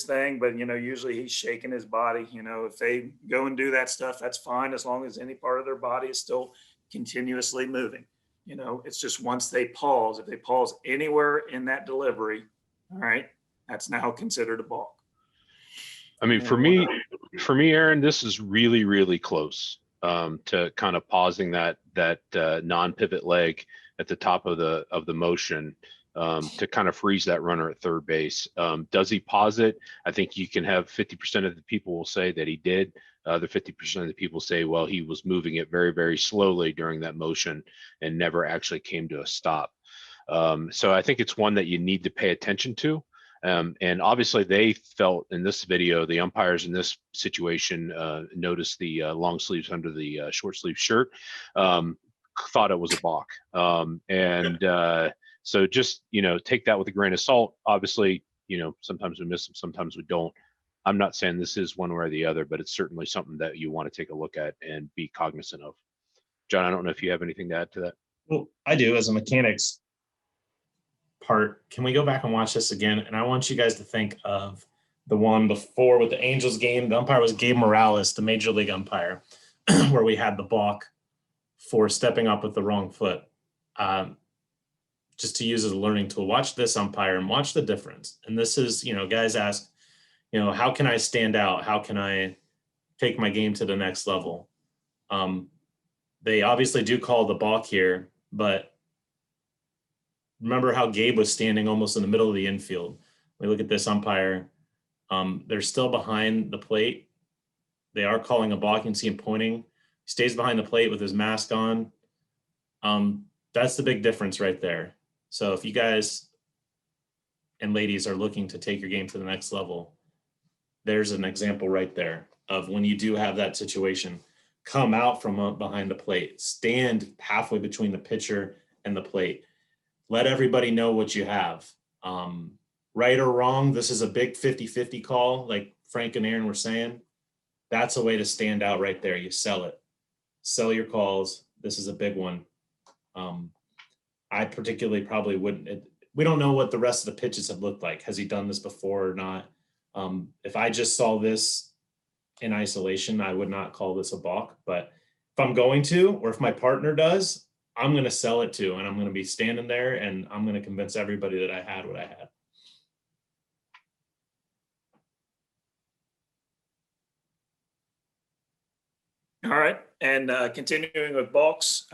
thing, but you know, usually he's shaking his body. You know, if they go and do that stuff, that's fine as long as any part of their body is still continuously moving. You know, it's just once they pause, if they pause anywhere in that delivery, all right, that's now considered a balk. I mean, for me, Aaron, this is really, really close to kind of pausing that non-pivot leg at the top of the motion to kind of freeze that runner at third base. Does he pause it? I think you can have 50% of the people will say that he did. The other 50% of the people say, well, he was moving it very, very slowly during that motion and never actually came to a stop. So I think it's one that you need to pay attention to. And obviously they felt in this video, the umpires in this situation noticed the long sleeves under the short sleeve shirt, thought it was a balk. So just, you know, take that with a grain of salt. Obviously, you know, sometimes we miss them, sometimes we don't. I'm not saying this is one way or the other, but it's certainly something that you want to take a look at and be cognizant of. John, I don't know if you have anything to add to that. Well, I do as a mechanics part. Can we go back and watch this again? And I want you guys to think of the one before with the Angels game. The umpire was Gabe Morales, the major league umpire, where we had the balk for stepping up with the wrong foot. Just to use as a learning tool, watch this umpire and watch the difference. And this is, you know, guys ask, you know, how can I stand out? How can I take my game to the next level? They obviously do call the balk here, but remember how Gabe was standing almost in the middle of the infield. We look at this umpire. They're still behind the plate. They are calling a balk. You can see him pointing. He stays behind the plate with his mask on. That's the big difference right there. So if you guys and ladies are looking to take your game to the next level, there's an example right there of when you do have that situation. Come out from behind the plate. Stand halfway between the pitcher and the plate. Let everybody know what you have. Right or wrong, this is a big 50-50 call, like Frank and Aaron were saying. That's a way to stand out right there. You sell it. Sell your calls. This is a big one. I particularly probably wouldn't. We don't know what the rest of the pitches have looked like. Has he done this before or not? If I just saw this in isolation, I would not call this a balk. But if I'm going to, or if my partner does, I'm going to sell it to, and I'm going to be standing there and I'm going to convince everybody that I had what I had. All right, and continuing with balks,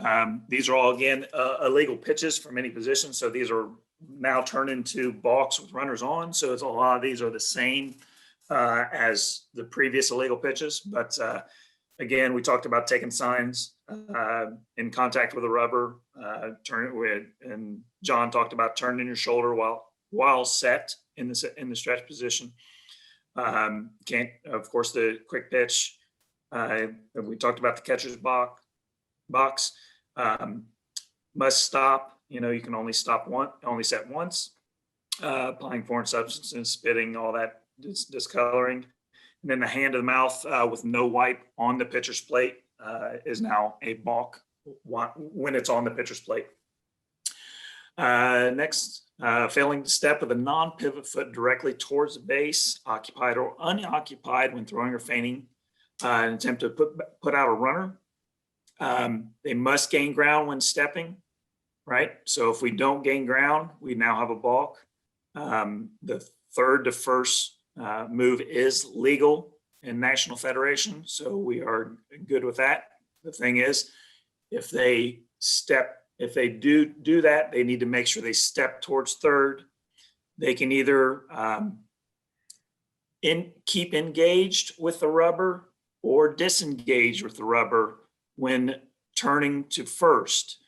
these are all, again, illegal pitches from any position. So these are now turned into balks with runners on. So it's a lot of these are the same as the previous illegal pitches. But again, we talked about taking signs in contact with the rubber, and John talked about turning your shoulder while set in the stretch position. Can't, of course, the quick pitch. We talked about the catcher's box. Must stop. You know, you can only set once. Applying foreign substances, spitting, all that discoloring. And then the hand to the mouth with no wipe on the pitcher's plate is now a balk when it's on the pitcher's plate. Next, failing to step with a non-pivot foot directly towards the base, occupied or unoccupied when throwing or feinting. An attempt to put out a runner. They must gain ground when stepping, right? So if we don't gain ground, we now have a balk. The third to first move is legal in National Federation, so we are good with that. The thing is, if they do that, they need to make sure they step towards third. They can either keep engaged with the rubber or disengage with the rubber when turning to first.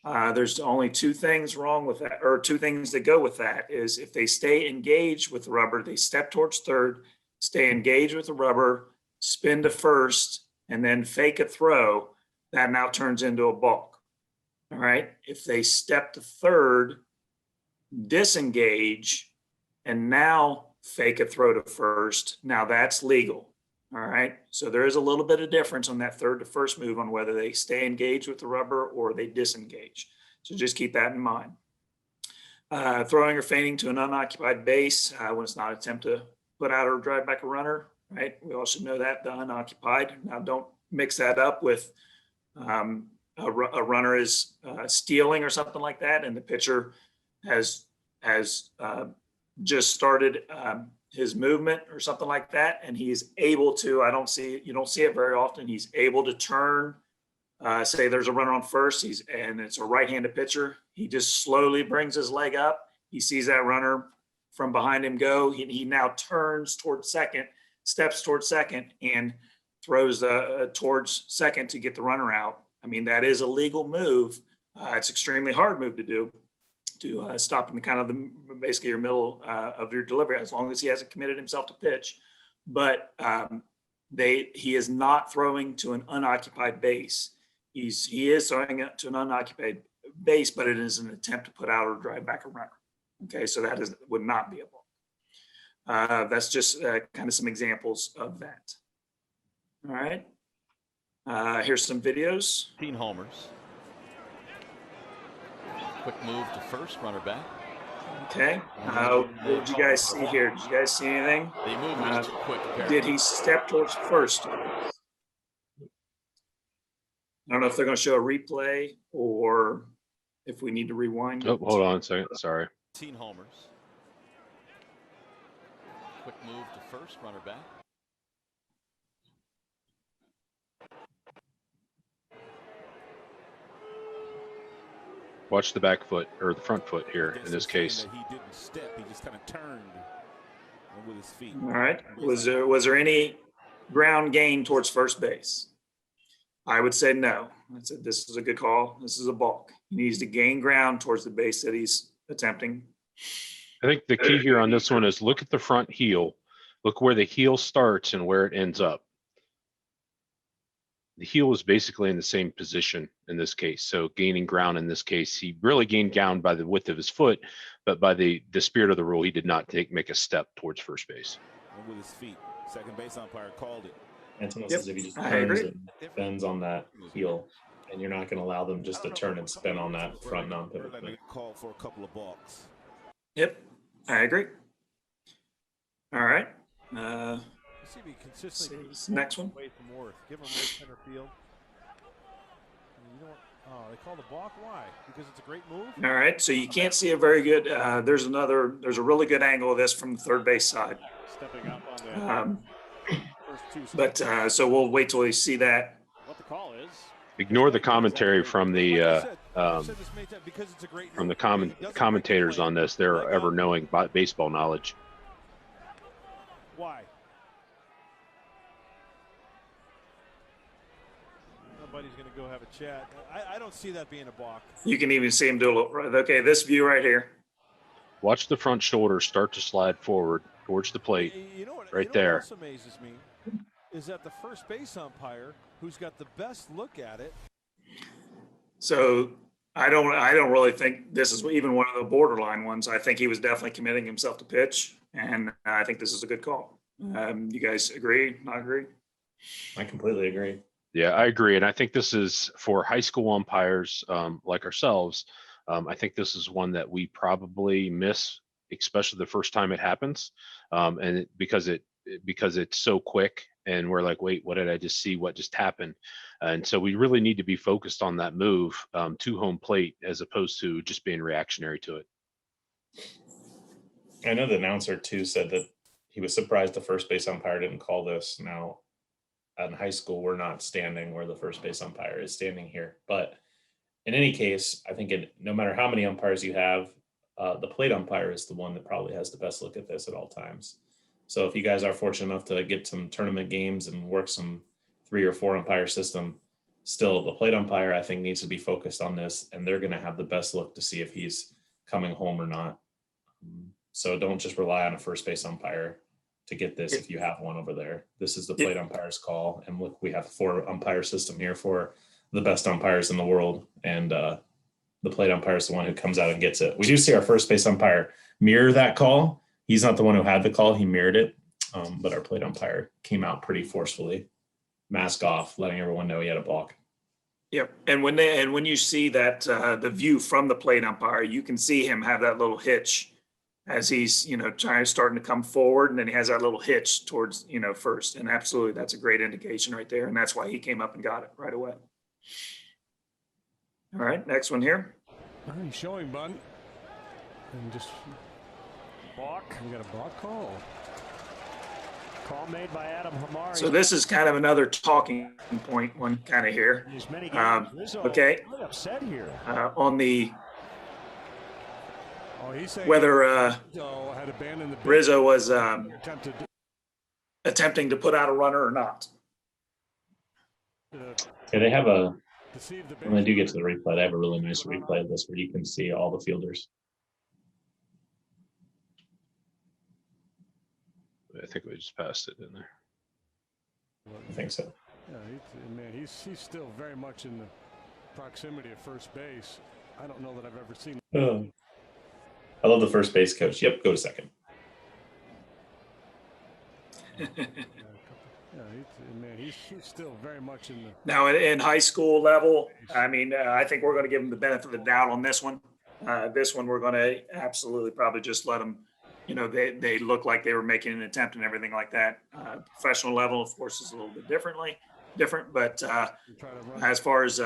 There's only two things wrong with that, or two things that go with that, is if they stay engaged with the rubber, they step towards third, stay engaged with the rubber, spin to first, and then fake a throw, that now turns into a balk. All right. If they step to third, disengage, and now fake a throw to first, now that's legal. All right. So there is a little bit of difference on that third to first move on whether they stay engaged with the rubber or they disengage. So just keep that in mind. Throwing or feinting to an unoccupied base when it's not an attempt to put out or drive back a runner. Right. We all should know that, the unoccupied. Now don't mix that up with a runner is stealing or something like that, and the pitcher has just started his movement or something like that, and he's able to, you don't see it very often, he's able to turn, say there's a runner on first, and it's a right-handed pitcher, he just slowly brings his leg up, he sees that runner from behind him go, he now turns towards second, steps towards second, and throws towards second to get the runner out. I mean, that is a legal move. It's extremely hard move to do, to stop in kind of basically your middle of your delivery, as long as he hasn't committed himself to pitch. But he is not throwing to an unoccupied base. He is throwing it to an unoccupied base, but it is an attempt to put out or drive back a runner. Okay, so that would not be a ball. That's just kind of some examples of that. All right. Here's some videos. 15 homers. Quick move to first, runner back. Okay. What did you guys see here? Did you guys see anything? The move was too quick. Did he step towards first? I don't know if they're going to show a replay or if we need to rewind. Oh, hold on a second. Sorry. 15 homers. Quick move to first, runner back. Watch the back foot or the front foot here in this case. He didn't step, he just kind of turned with his feet. All right. Was there any ground gain towards first base? I would say no. I said this is a good call. This is a balk. He needs to gain ground towards the base that he's attempting. I think the key here on this one is look at the front heel. Look where the heel starts and where it ends up. The heel is basically in the same position in this case. So gaining ground in this case, he really gained ground by the width of his foot, but by the spirit of the rule, he did not make a step towards first base. And with his feet, second base umpire called it. Antoine Yep, says if he just I turns agree. and bends on that heel, and you're not going to allow them just to turn and spin on that front non-pivot Let thing. me call for a couple of balks. Yep, I agree. All right. You see me consistently This next one. away from Worth. Give him right center field. And you know what? Oh, they call the balk. Why? Because it's a great move. All right. So you can't see a very good. There's a really good angle of this from the third base side. Stepping up on the first two. But so we'll wait till we see that. Ignore the commentary from the Like I said this many times, because it's a great from the rule, it doesn't make commentators play on this. They're leg ever up. knowing baseball knowledge. Why? Nobody's going to go have a chat. I don't see that being a balk. You can even see him do a little, okay, this view right here. Watch the front shoulder start to slide forward towards the plate. You know what? Right You know there. what else amazes me is that the first base umpire, who's got the best look at it. So I don't really think this is even one of the borderline ones. I think he was definitely committing himself to pitch, and I think this is a good call. You guys agree? Not agree? I completely agree. Yeah, I agree. And I think this is for high school umpires like ourselves. I think this is one that we probably miss, especially the first time it happens. Because it's so quick and we're like, wait, what did I just see? What just happened? And so we really need to be focused on that move to home plate as opposed to just being reactionary to it. I know the announcer too said that he was surprised the first base umpire didn't call this. Now, in high school, we're not standing where the first base umpire is standing here. But in any case, I think no matter how many umpires you have, the plate umpire is the one that probably has the best look at this at all times. So if you guys are fortunate enough to get some tournament games and work some 3 or 4 umpire system, still the plate umpire, I think, needs to be focused on this, and they're going to have the best look to see if he's coming home or not. So don't just rely on a first base umpire to get this if you have one over there. This is the plate umpire's call. And look, we have 4 umpire system here for the best umpires in the world. And the plate umpire is the one who comes out and gets it. We do see our first base umpire mirror that call. He's not the one who had the call. He mirrored it. But our plate umpire came out pretty forcefully, mask off, letting everyone know he had a balk. Yep. And when you see that the view from the plate umpire, you can see him have that little hitch as he's, starting to come forward, and then he has that little hitch towards, first. And absolutely, that's a great indication right there. And that's why he came up and got it right away. All right, next one here. He's showing bunt. And just balk. We got a balk call. Call made by Adam Hamari. So this is kind of another talking point one kind of here. Okay. Really upset here. On the he's saying whether had abandoned the Rizzo was attempted attempting to put out a runner or not. Yeah, they have when they do get to the replay, they have a really nice replay of this where you can see all the fielders. I think we just passed it in there. I think so. Yeah, he's still very much in the proximity of first base. I don't know that I've ever seen. I love the first base coach. Yep, go to second. He's still very much in the. Now in high school level, I think we're going to give him the benefit of the doubt on this one. This one we're going to absolutely probably just let them. They look like they were making an attempt and everything like that. Professional level, of course, is a little bit different. But as far as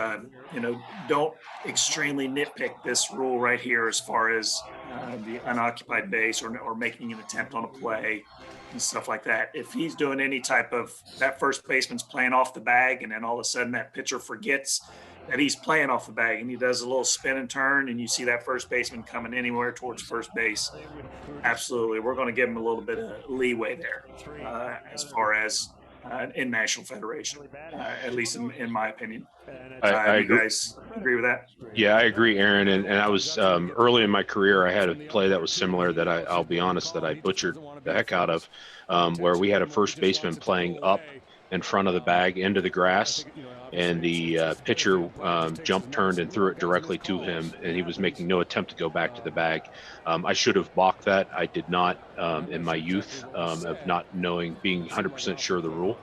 don't extremely nitpick this rule right here as far as the unoccupied base or making an attempt on a play and stuff like that. If he's doing any type of that first baseman's playing off the bag, and then all of a sudden that pitcher forgets that he's playing off the bag and he does a little spin and turn, and you see that first baseman coming anywhere towards first base, absolutely, we're going to give him a little bit of leeway there as far as in National Federation, at least in my opinion. I you agree. guys agree with that? Yeah, I agree, Aaron. And I was early in my career, I had a play that was similar that I'll be honest that I butchered the heck out of, where we had a first baseman playing up in front of the bag into the grass, and the pitcher turned and threw it directly to him, and he was making no attempt to go back to the bag. I should have balked that. I did not in my youth of not being 100% sure of the rule.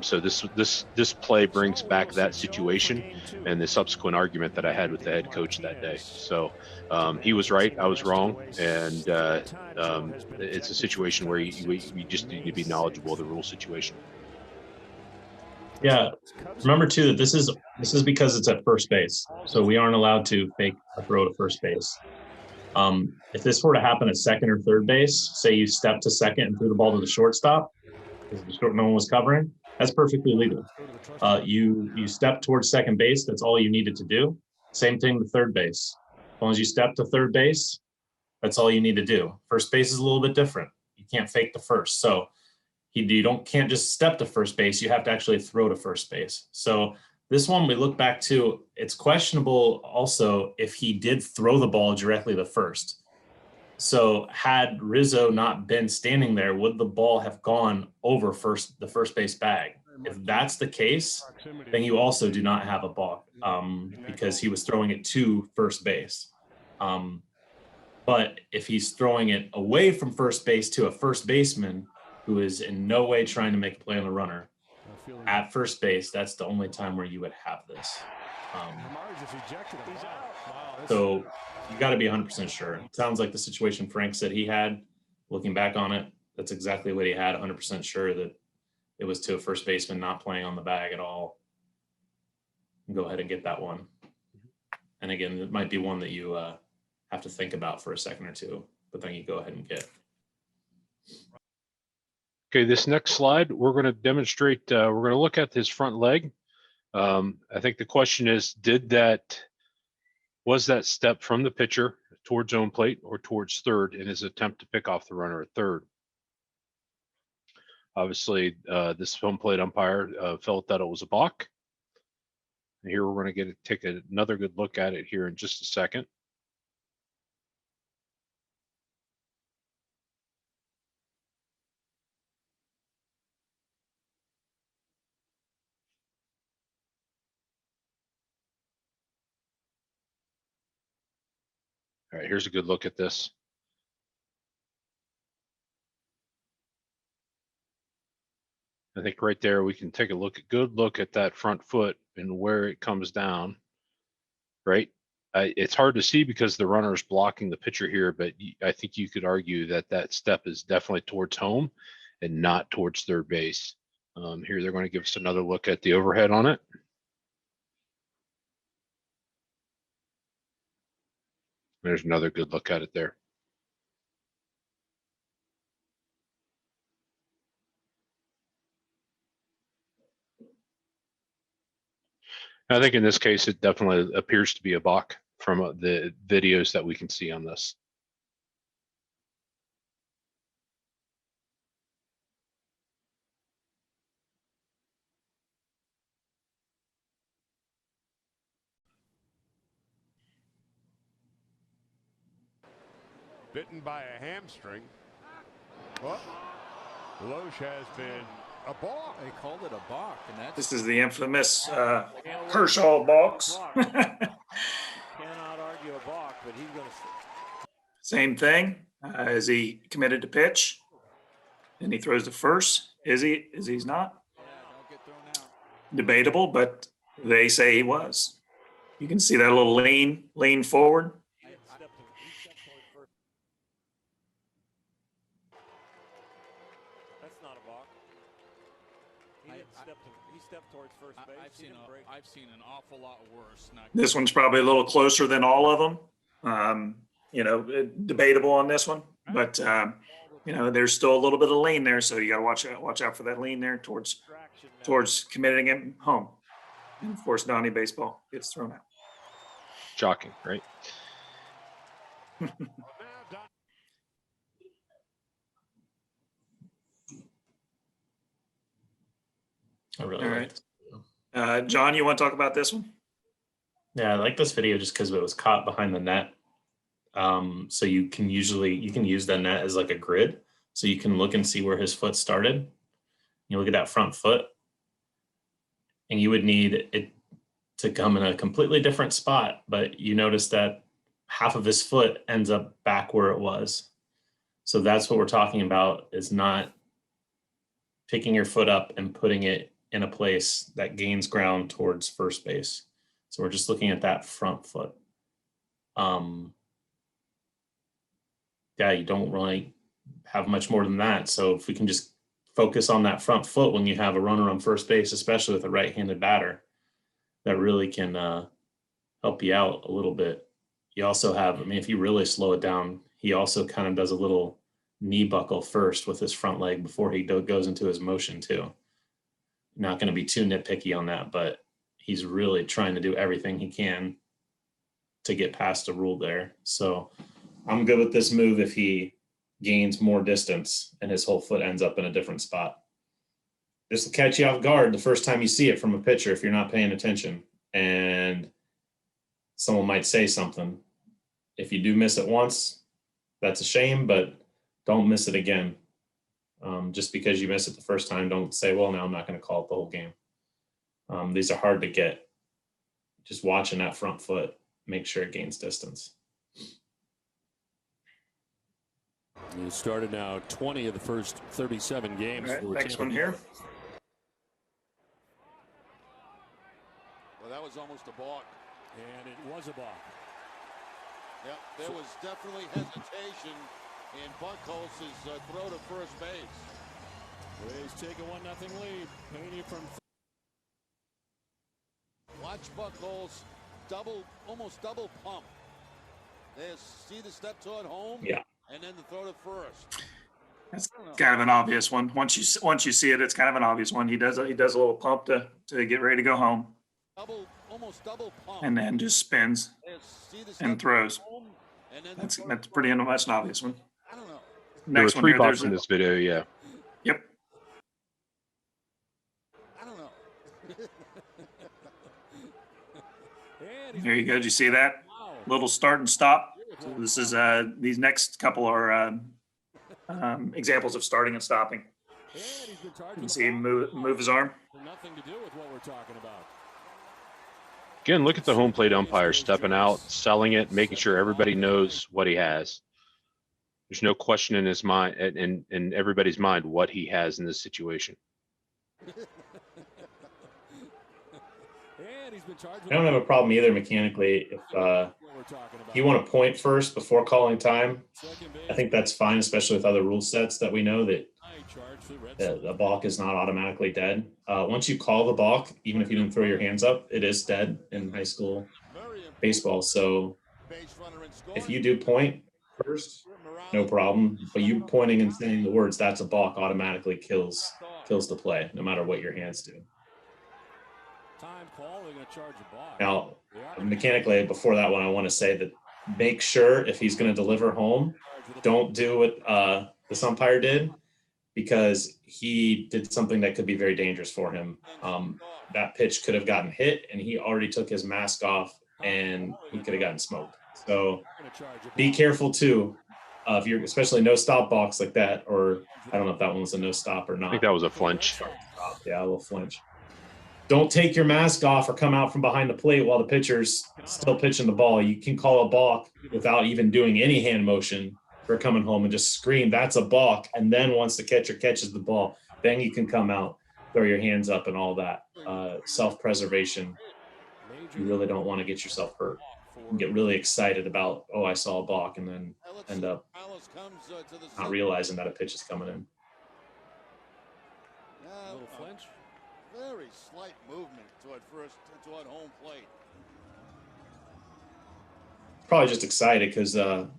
So this play brings back that situation and the subsequent argument that I had with the head coach that day. So he was right, I was wrong, and it's a situation where you just need to be knowledgeable of the rule situation. Yeah, remember too that this is because it's at first base, so we aren't allowed to fake a throw to first base. If this were to happen at second or third base, say you step to second and threw the ball to the shortstop because no one was covering, That's perfectly legal. You step towards second base. That's all you needed to do. Same thing with third base. As long as you step to third base, that's all you need to do. First base is a little bit different. You can't fake the first. So can't just step to first base. You have to actually throw to first base. So this one we look back to, it's questionable also if he did throw the ball directly to first. So had Rizzo not been standing there, would the ball have gone over the first base bag? If that's the case, then you also do not have a balk because he was throwing it to first base. But if he's throwing it away from first base to a first baseman who is in no way trying to make a play on the runner at first base, that's the only time where you would have this. So you got to be 100% sure. It sounds like the situation Frank said he had, looking back on it, that's exactly what he had, 100% sure that it was to a first baseman not playing on the bag at all. Go ahead and get that one. And again, it might be one that you have to think about for a second or two, but then you go ahead and get. Okay, this next slide, we're going to demonstrate, we're going to look at his front leg. I think the question is, was that step from the pitcher towards home plate or towards third in his attempt to pick off the runner at third? Obviously, this home plate umpire felt that it was a balk. And here we're going to take another good look at it here in just a second. All right, here's a good look at this. I think right there we can take a good look at that front foot and where it comes down, right? It's hard to see because the runner is blocking the pitcher here, but I think you could argue that that step is definitely towards home and not towards third base. Here they're going to give us another look at the overhead on it. There's another good look at it there. I think in this case, it definitely appears to be a balk from the videos that we can see on this. Bitten by a hamstring. Oh, Loesch has been a balk. They called it a balk, and that's This is the infamous Kershaw balks. Cannot argue a balk, but he's going to. Same thing. Is he committed to pitch? And he throws to first. Is he? He's not? don't get thrown out. Debatable, but they say he was. You can see that little lean forward. That's not a balk. He stepped towards first base. I've seen an awful lot worse. This one's probably a little closer than all of them. You know, debatable on this one, but you know, there's still a little bit of lean there, so you got to watch out for that lean there towards committing him home. And of course, Donnie baseball gets thrown out. Shocking, right? I really All like right. this. John, you want to talk about this one? Yeah, I like this video just because it was caught behind the net. So you can use the net as like a grid. So you can look and see where his foot started. You look at that front foot, and you would need it to come in a completely different spot, but you notice that half of his foot ends up back where it was. So that's what we're talking about, is not picking your foot up and putting it in a place that gains ground towards first base. So we're just looking at that front foot. Yeah, you don't really have much more than that. So if we can just focus on that front foot when you have a runner on first base, especially with a right-handed batter, that really can help you out a little bit. You also have, I mean, if you really slow it down, he also kind of does a little knee buckle first with his front leg before he goes into his motion too. not going to be too nitpicky on that, but he's really trying to do everything he can to get past a rule there. So I'm good with this move if he gains more distance and his whole foot ends up in a different spot. This will catch you off guard the first time you see it from a pitcher if you're not paying attention, and someone might say something. If you do miss it once, that's a shame, but don't miss it again. Just because you miss it the first time, don't say, well, now I'm not going to call it the whole game. These are hard to get. Just watching that front foot, make sure it gains distance. You started now 20 of the first 37 games. All right, next one here. Well, that was almost a balk. And it was a balk. Yep, there was definitely hesitation in Buckholz's throw to first base. Rays take a 1-0 lead. Haney from. Watch Buckholz almost double pump. There's, see the step toward home? Yeah. And then the throw to first. That's kind of an obvious one. Once you see it, it's kind of an obvious one. He does a little pump to get ready to go home, Almost double pump. and then just spins See the step and throws. home, and then the That's throw to that's first. pretty much an obvious one. I don't know. There were Next one 3 here. box in this video. Yeah. Yep. I don't know. There you go. Did you see that? Little start and stop. So this is these next couple are examples of starting and stopping. You can see him move his arm. Nothing to do with what we're talking about. Again, look at the home plate umpire stepping out, selling it, making sure everybody knows what he has. There's no question in his mind, in everybody's mind, what he has in this situation. I don't have a problem either mechanically if you want to point first before calling time. I think that's fine, especially with other rule sets that we know that the balk is not automatically dead. Once you call the balk, even if you didn't throw your hands up, it is dead in high school baseball. So if you do point first, no problem. But you pointing and saying the words "that's a balk" automatically kills the play, no matter what your hands do. Now, mechanically, before that one, I want to say that make sure if he's going to deliver home, don't do what this umpire did, because he did something that could be very dangerous for him. That pitch could have gotten hit, and he already took his mask off, and he could have gotten smoked. So be careful too. If you're especially no stop box like that, or I don't know if that one was a no stop or not. I think that was a flinch. Yeah, a little flinch. Don't take your mask off or come out from behind the plate while the pitcher's still pitching the ball. You can call a balk without even doing any hand motion for coming home and just scream, "That's a balk." And then once the catcher catches the ball, then you can come out, throw your hands up and all that. Self-preservation. You really don't want to get yourself hurt. You get really excited about, oh, I saw a balk, and then end up not realizing that a pitch is coming in. A little flinch. Very slight movement toward home plate. Probably just excited because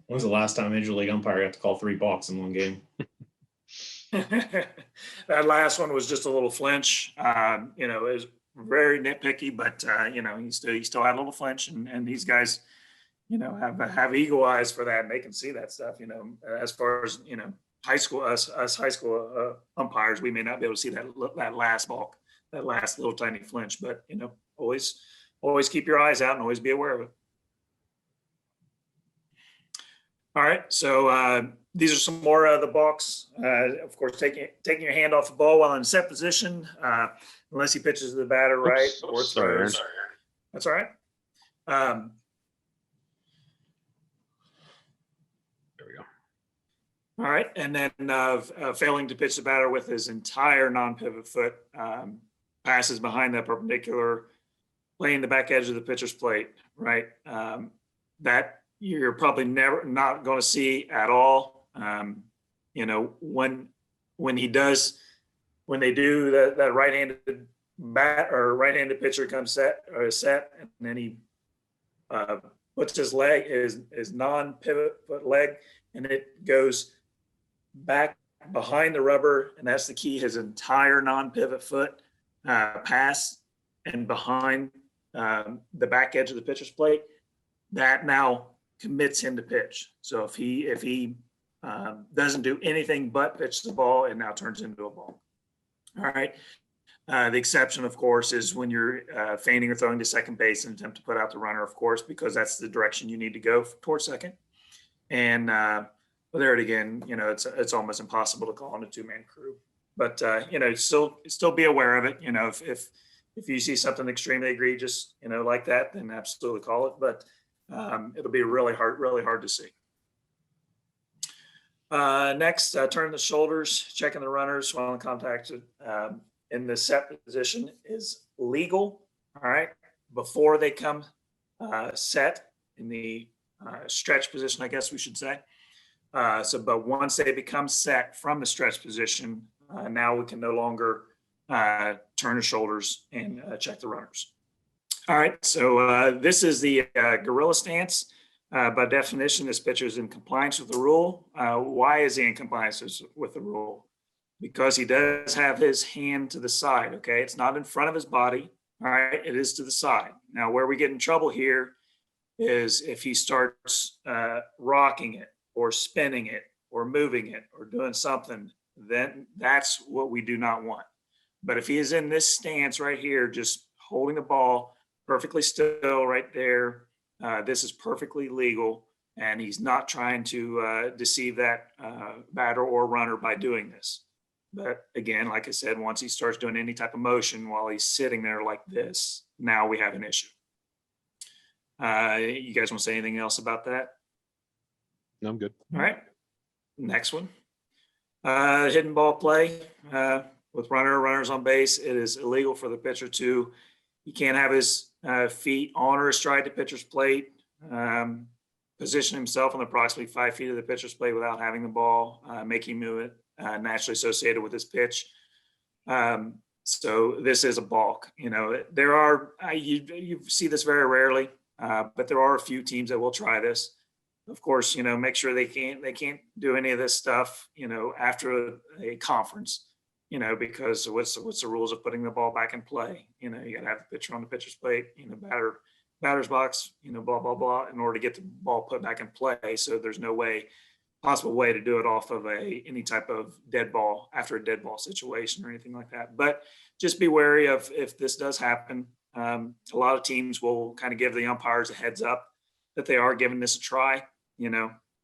when's the last time Major League umpire got to call 3 balks in one game? That last one was just a little flinch. It was very nitpicky, but he still had a little flinch, and these guys, have eagle eyes for that, and they can see that stuff. As far as high school, us high school umpires, we may not be able to see that last balk, that last little tiny flinch, but always keep your eyes out and always be aware of it. All right, so these are some more of the balks. Of course, taking your hand off the ball while in set position, unless he pitches to the batter right or throws. That's all right. There we go. All right, and then failing to pitch the batter with his entire non-pivot foot, passes behind that perpendicular, laying the back edge of the pitcher's plate, right? That you're probably not going to see at all. When they do that right-handed bat or right-handed pitcher comes set, and then he puts his leg, his non-pivot foot leg, and it goes back behind the rubber, and that's the key. His entire non-pivot foot pass and behind the back edge of the pitcher's plate, that now commits him to pitch. So if he doesn't do anything but pitch the ball, it now turns into a ball. All right. The exception, of course, is when you're feigning or throwing to second base and attempt to put out the runner, of course, because that's the direction you need to go towards second. And there it again, it's almost impossible to call on a two-man crew. But still be aware of it. If you see something extremely egregious, like that, then absolutely call it. But it'll be really hard to see. Next, turn the shoulders, checking the runners while in contact in the set position is legal. All right, before they come set in the stretch position, I guess we should say. But once they become set from the stretch position, now we can no longer turn the shoulders and check the runners. All right, so this is the gorilla stance. By definition, this pitcher is in compliance with the rule. Why is he in compliance with the rule? Because he does have his hand to the side, okay? It's not in front of his body, all right? It is to the side. Now, where we get in trouble here is if he starts rocking it or spinning it or moving it or doing something, then that's what we do not want. But if he is in this stance right here, just holding the ball perfectly still right there, this is perfectly legal, and he's not trying to deceive that batter or runner by doing this. But again, like I said, once he starts doing any type of motion while he's sitting there like this, now we have an issue. You guys want to say anything else about that? No, I'm good. All right. Next one. Hidden ball play with runners on base. It is illegal for the pitcher to, he can't have his feet on or astride the pitcher's plate, position himself on approximately 5 feet of the pitcher's plate without having the ball, making movement naturally associated with his pitch. So this is a balk. There are, you see this very rarely, but there are a few teams that will try this. Of course, make sure they can't do any of this stuff, after a conference, because what's the rules of putting the ball back in play? You got to have the pitcher on the pitcher's plate, batter's box, blah, blah, blah, in order to get the ball put back in play. So there's no possible way to do it off of any type of dead ball after a dead ball situation or anything like that. But just be wary of if this does happen. A lot of teams will kind of give the umpires a heads up that they are giving this a try.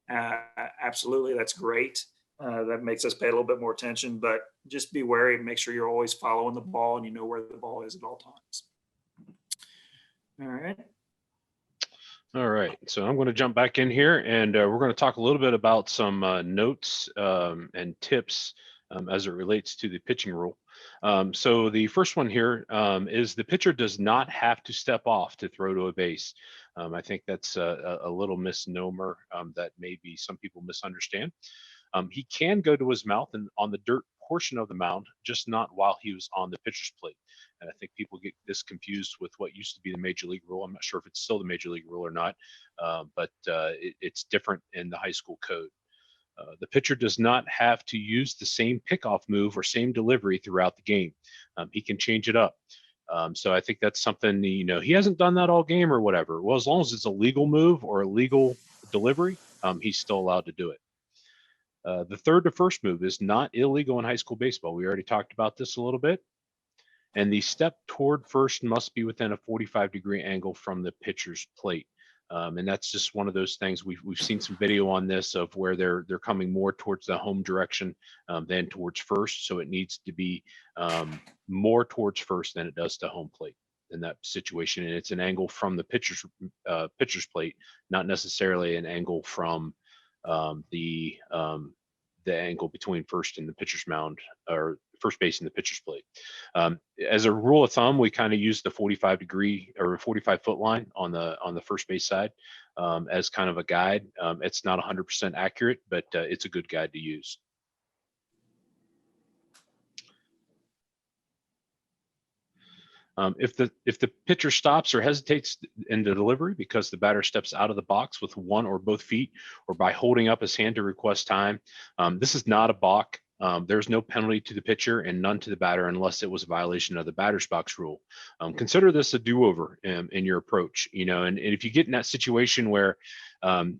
Absolutely, that's great. That makes us pay a little bit more attention, but just be wary and make sure you're always following the ball and you know where the ball is at all times. All right. All right, so I'm going to jump back in here, and we're going to talk a little bit about some notes and tips as it relates to the pitching rule. So the first one here is the pitcher does not have to step off to throw to a base. I think that's a little misnomer that maybe some people misunderstand. He can go to his mouth and on the dirt portion of the mound, just not while he was on the pitcher's plate. And I think people get this confused with what used to be the major league rule. I'm not sure if it's still the major league rule or not, but it's different in the high school code. The pitcher does not have to use the same pickoff move or same delivery throughout the game. He can change it up. So I think that's something, he hasn't done that all game or whatever. Well, as long as it's a legal move or a legal delivery, he's still allowed to do it. The third to first move is not illegal in high school baseball. We already talked about this a little bit. And the step toward first must be within a 45-degree angle from the pitcher's plate. And that's just one of those things. We've seen some video on this of where they're coming more towards the home direction than towards first. So it needs to be more towards first than it does to home plate in that situation. And it's an angle from the pitcher's plate, not necessarily an angle from the angle between first and the pitcher's mound, or first base and the pitcher's plate. As a rule of thumb, we kind of use the 45-degree or 45-foot line on the first base side as kind of a guide. It's not 100% accurate, but it's a good guide to use. If the pitcher stops or hesitates in the delivery because the batter steps out of the box with one or both feet or by holding up his hand to request time, this is not a balk. There's no penalty to the pitcher and none to the batter unless it was a violation of the batter's box rule. Consider this a do-over in your approach, and if you get in that situation where,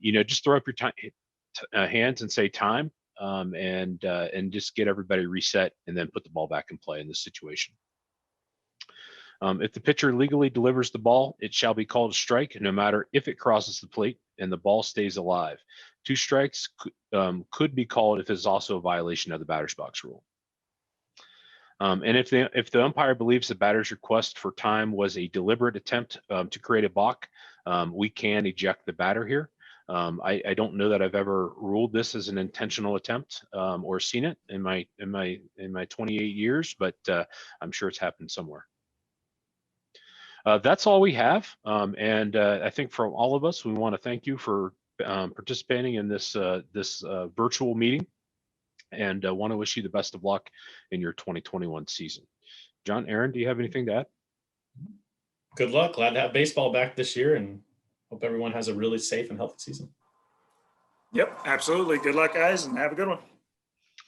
just throw up your hands and say time, and just get everybody reset and then put the ball back in play in this situation. If the pitcher legally delivers the ball, it shall be called a strike, no matter if it crosses the plate and the ball stays alive. 2 strikes could be called if it's also a violation of the batter's box rule. And if the umpire believes the batter's request for time was a deliberate attempt to create a balk, we can eject the batter here. I don't know that I've ever ruled this as an intentional attempt or seen it in my 28 years, but I'm sure it's happened somewhere. That's all we have, and I think from all of us, we want to thank you for participating in this virtual meeting, and want to wish you the best of luck in your 2021 season. John, Aaron, do you have anything to add? Good luck. Glad to have baseball back this year, and hope everyone has a really safe and healthy season. Yep, absolutely. Good luck, guys, and have a good one.